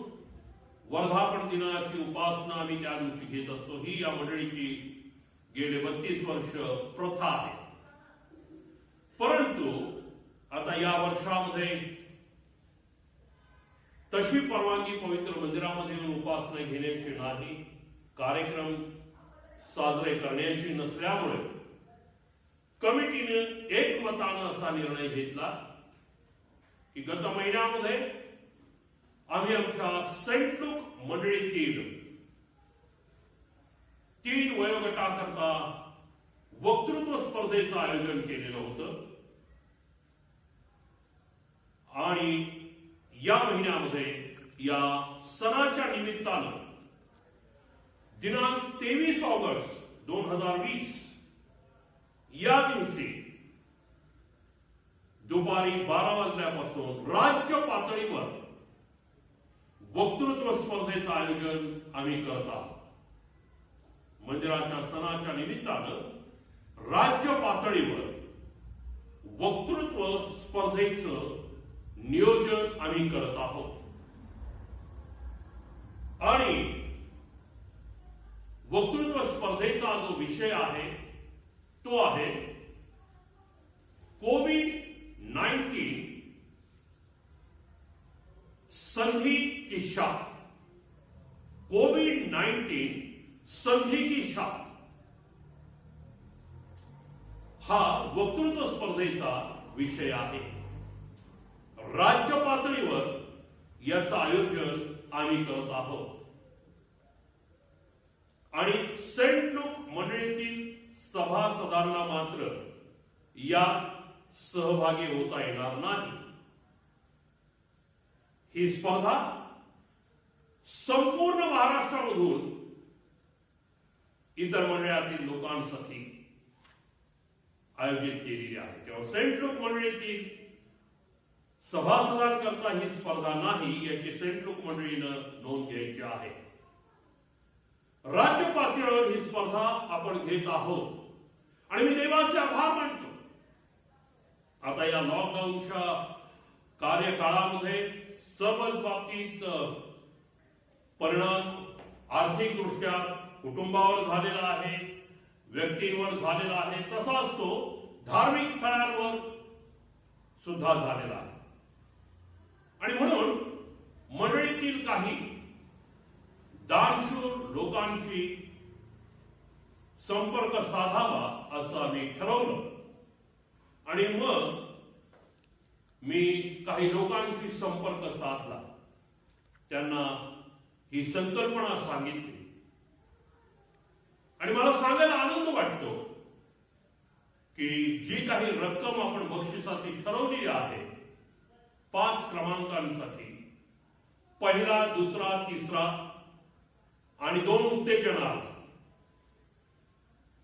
वर्धापन दिनाची उपासना आम्ही त्या दिवशी घेत असतो. ही या मंडळीची गेले 32 वर्ष प्रथा आहे. परंतु आता या वर्षामध्ये तशी परवानगी पवित्र मंदिरामध्ये येऊन उपासना घेण्याची नाही, कार्यक्रम साजरे करण्याची नसल्यामुळे कमिटीने एकमतानं असा निर्णय घेतला की गत महिन्यामध्ये आम्ही आमच्या सेंट लूक मंडळीतील 3 वयोगटाकरता वक्तृत्व स्पर्धेचं आयोजन केलेलं होतं. आणि या महिन्यामध्ये या सणाच्या निमित्तानं दिनांक 23 ऑगस्ट 2020 या दिवशी दुपारी 12 वाजल्यापासून राज्य पातळीवर वक्तृत्व स्पर्धेचं आयोजन आम्ही करत आहोत. मंदिराच्या सणाच्या निमित्तानं राज्य पातळीवर वक्तृत्व स्पर्धेचं नियोजन आम्ही करत आहोत. आणि वक्तृत्व स्पर्धेचा जो विषय आहे तो आहे कोविड-19 संधि की शाख. कोविड-19 संधि की शाख हा वक्तृत्व स्पर्धेचा विषय आहे. राज्य पातळीवर याचं आयोजन आम्ही करत आहोत. आणि सेंट लूक मंडळीतील सभासदांना मात्र या सहभागी होता येणार नाही. ही स्पर्धा संपूर्ण महाराष्ट्रामधून इतर मंडळातील लोकांसाठी आयोजित केलेली आहे. तेव्हा सेंट लूक मंडळीतील सभासदांकरता ही स्पर्धा नाही याची सेंट लूक मंडळीनं नोंद घ्यायची आहे. राज्य पातळीवर ही स्पर्धा आपण घेत आहोत आणि मी देवाचे आभार मानतो. आता या लॉकडाऊनच्या कार्यकाळामध्ये सर्वच बाबतीत परिणाम आर्थिकदृष्ट्या कुटुंबावर झालेला आहे, व्यक्तींवर झालेला आहे, तसाच तो धार्मिक स्थळांवर सुद्धा झालेला आहे. आणि म्हणून मंडळीतील काही दानशूर लोकांशी संपर्क साधावा असं आम्ही ठरवलं. आणि मग मी काही लोकांशी संपर्क साधला, त्यांना ही संकल्पना सांगितली आणि मला सांगायला आनंद वाटतो की जी काही रक्कम आपण बक्षिसाची ठरवलेली आहे 5 क्रमांकांसाठी, पहिला, दुसरा, तिसरा आणि 2 उत्तेजनार्थ,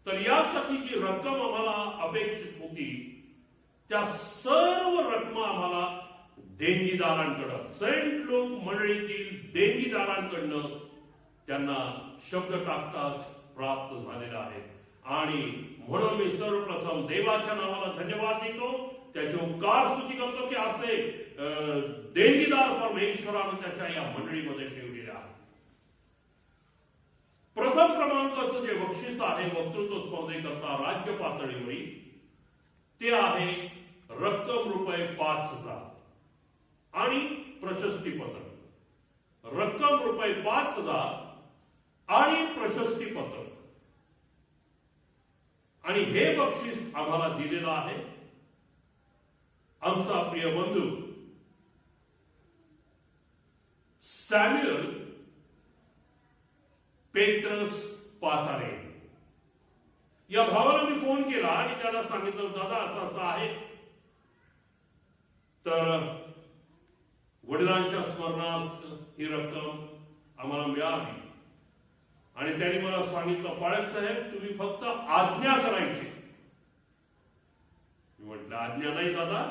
तर यासाठी जी रक्कम आम्हाला अपेक्षित होती त्या सर्व रक्कम आम्हाला देणगीदारांकडं, सेंट लूक मंडळीतील देणगीदारांकडनं त्यांना शब्द टाकताच प्राप्त झालेला आहे. आणि म्हणून मी सर्वप्रथम देवाच्या नावाला धन्यवाद देतो, त्याचे उपकार स्तुती करतो की असे देणगीदार परमेश्वरानं त्याच्या या मंडळीमध्ये ठेवलेले आहे. प्रथम क्रमांकाचं जे बक्षीस आहे वक्तृत्व स्पर्धेकरता राज्य पातळीवरील ते आहे रक्कम ₹5,000. आणि प्रशस्तीपत्र. रक्कम रुपये 5,000 आणि प्रशस्तीपत्र. आणि हे बक्षीस आम्हाला दिलेलं आहे आमचा प्रिय बंधू सॅम्युअल पेत्रस पातारे. या भावाला मी फोन केला आणि त्याला सांगितलं, दादा असं असं आहे, तर वडिलांच्या स्मरणार्थ ही रक्कम आम्हाला मिळाली. आणि त्यांनी मला सांगितलं, पाळक साहेब तुम्ही फक्त आज्ञा करायची. मी म्हटलं आज्ञा नाही दादा,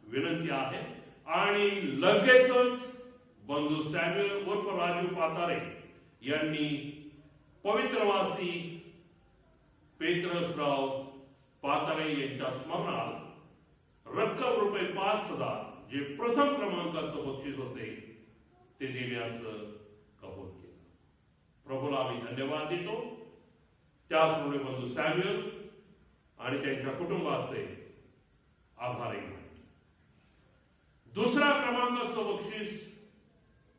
विनंती आहे. आणि लगेचच बंधू सॅम्युअल उर्फ राजू पातारे यांनी पवित्रवासी पेत्रसराव पातारे यांच्या स्मरणार्थ रक्कम रुपये 5,000 जे प्रथम क्रमांकाचं बक्षीस असेल ते देण्याचं कबूल केलं. प्रभूला आम्ही धन्यवाद देतो. त्याचप्रमाणे बंधू सॅम्युअल आणि त्यांच्या कुटुंबाचे आभारही मानतो. दुसऱ्या क्रमांकाचं बक्षीस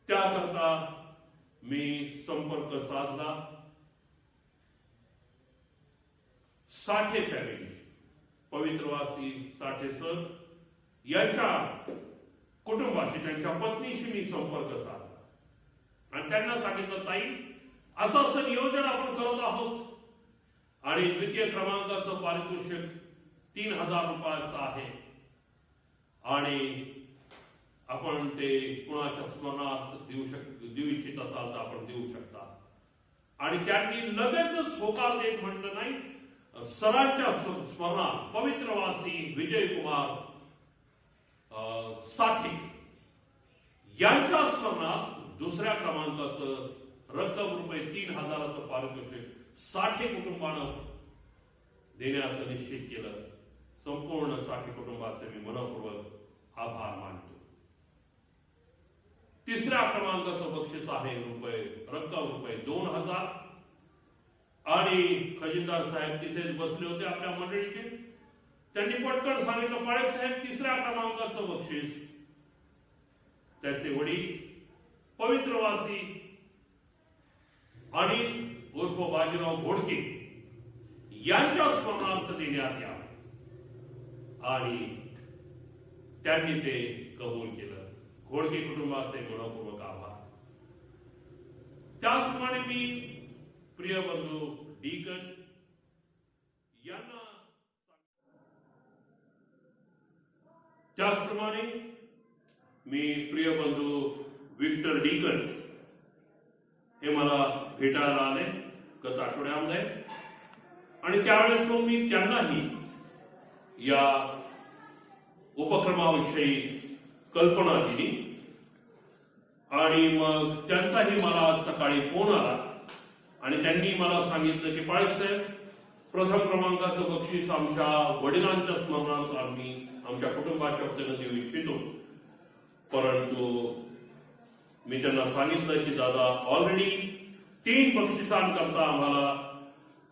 त्याकरता मी संपर्क साधला साठे फॅमिली, पवित्रवासी साठे सर यांच्या कुटुंबाशी, त्यांच्या पत्नीशी मी संपर्क साधला आणि त्यांना सांगितलं, ताई असं असं नियोजन आपण करत आहोत आणि द्वितीय क्रमांकाचं पारितोषिक 3,000 रुपयाचं आहे आणि आपण ते कुणाच्या स्मरणार्थ देऊ इच्छित असाल तर आपण देऊ शकता. आणि त्यांनी लगेचच होकार देत म्हटलं, नाही, सरांच्या स्मरणार्थ पवित्रवासी विजय कुमार साठे यांच्या स्मरणार्थ दुसऱ्या क्रमांकाचं रक्कम रुपये 3,000चं पारितोषिक साठे कुटुंबानं देण्याचं निश्चित केलं. संपूर्ण साठे कुटुंबाचे मी मनपूर्वक आभार मानतो. तिसऱ्या क्रमांकाचं बक्षीस आहे रक्कम रुपये 2,000. आणि खजिनदार साहेब तिथेच बसले होते आपल्या मंडळीचे. त्यांनी पटकन सांगितलं, पाळक साहेब तिसऱ्या क्रमांकाचं बक्षीस त्याचे वडील पवित्रवासी आणि उर्फ बाजीराव घोडके यांच्या स्मरणार्थ देण्यात यावं. आणि त्यांनी ते कबूल केलं. घोडके कुटुंबाचे मनपूर्वक आभार. त्याचप्रमाणे मी प्रिय बंधू डीकन यांना, त्याचप्रमाणे मी प्रिय बंधू विक्टर डीकन हे मला भेटायला आले गत आठवड्यामध्ये आणि त्यावेळेस मग मी त्यांनाही या उपक्रमाविषयी कल्पना दिली आणि मग त्यांचाही मला सकाळी फोन आला आणि त्यांनी मला सांगितलं की पाळक साहेब प्रथम क्रमांकाचं बक्षीस आमच्या वडिलांच्या स्मरणार्थ आम्ही आमच्या कुटुंबाच्या वतीनं देऊ इच्छितो. परंतु मी त्यांना सांगितलं की दादा ऑलरेडी 3 बक्षिसांकरता आम्हाला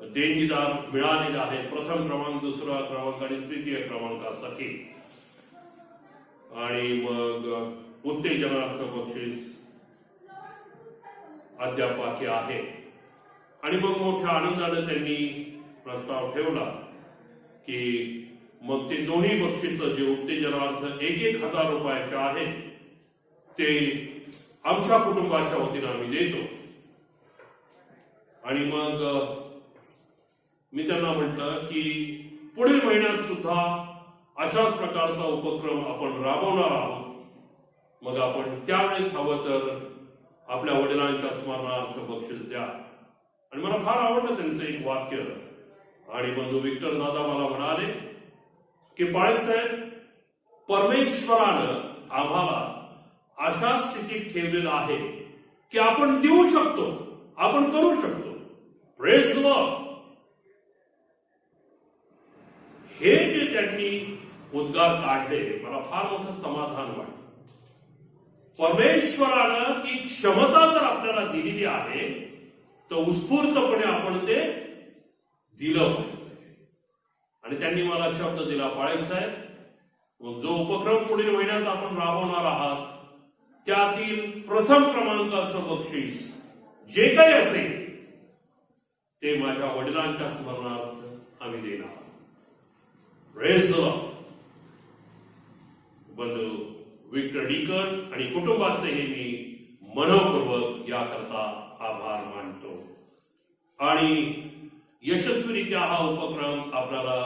देणगीदार मिळालेले आहेत. प्रथम क्रमांक, दुसरा क्रमांक आणि तृतीय क्रमांकासाठी. आणि मग उत्तेजनार्थ बक्षीस अद्याप बाकी आहे. आणि मग मोठ्या आनंदाने त्यांनी प्रस्ताव ठेवला की मग ते दोन्ही बक्षीस जे उत्तेजनार्थ 1,000 रुपयाचे आहेत ते आमच्या कुटुंबाच्या वतीनं आम्ही देतो. आणि मग मी त्यांना म्हटलं की पुढील महिन्यात सुद्धा अशाच प्रकारचा उपक्रम आपण राबवणार आहोत. मग आपण त्यावेळेस हवं तर आपल्या वडिलांच्या स्मरणार्थ बक्षीस द्या. आणि मला फार आवडलं त्यांचं एक वाक्य. आणि बंधू विक्टर दादा मला म्हणाले की पाळक साहेब परमेश्वरानं आम्हाला अशा स्थितीत ठेवलेलं आहे की आपण देऊ शकतो, आपण करू शकतो. Praise the Lord. हे जे त्यांनी उद्गार काढले मला फार मोठं समाधान वाटलं. परमेश्वरानं ती क्षमता जर आपल्याला दिलेली आहे तर उत्स्फूर्तपणे आपण ते दिलं पाहिजे. आणि त्यांनी मला शब्द दिला, पाळक साहेब मग जो उपक्रम पुढील महिन्यात आपण राबवणार आहात त्यातील प्रथम क्रमांकाचं बक्षीस जे काही असेल ते माझ्या वडिलांच्या स्मरणार्थ आम्ही देणार. Praise the Lord. बंधू विक्टर डीकन आणि कुटुंबाचेही मी मनपूर्वक याकरता आभार मानतो. आणि यशस्वीरित्या हा उपक्रम आपल्याला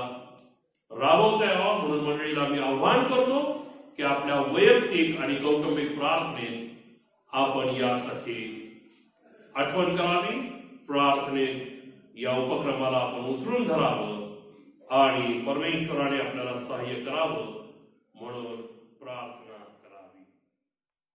राबवता यावा म्हणून मंडळीला मी आव्हान करतो की आपल्या वैयक्तिक आणि कौटुंबिक प्रार्थनेत आपण यासाठी आठवण करावी. प्रार्थनेत या उपक्रमाला आपण उचलून धरावं आणि परमेश्वराने आपल्याला सहाय्य करावं म्हणून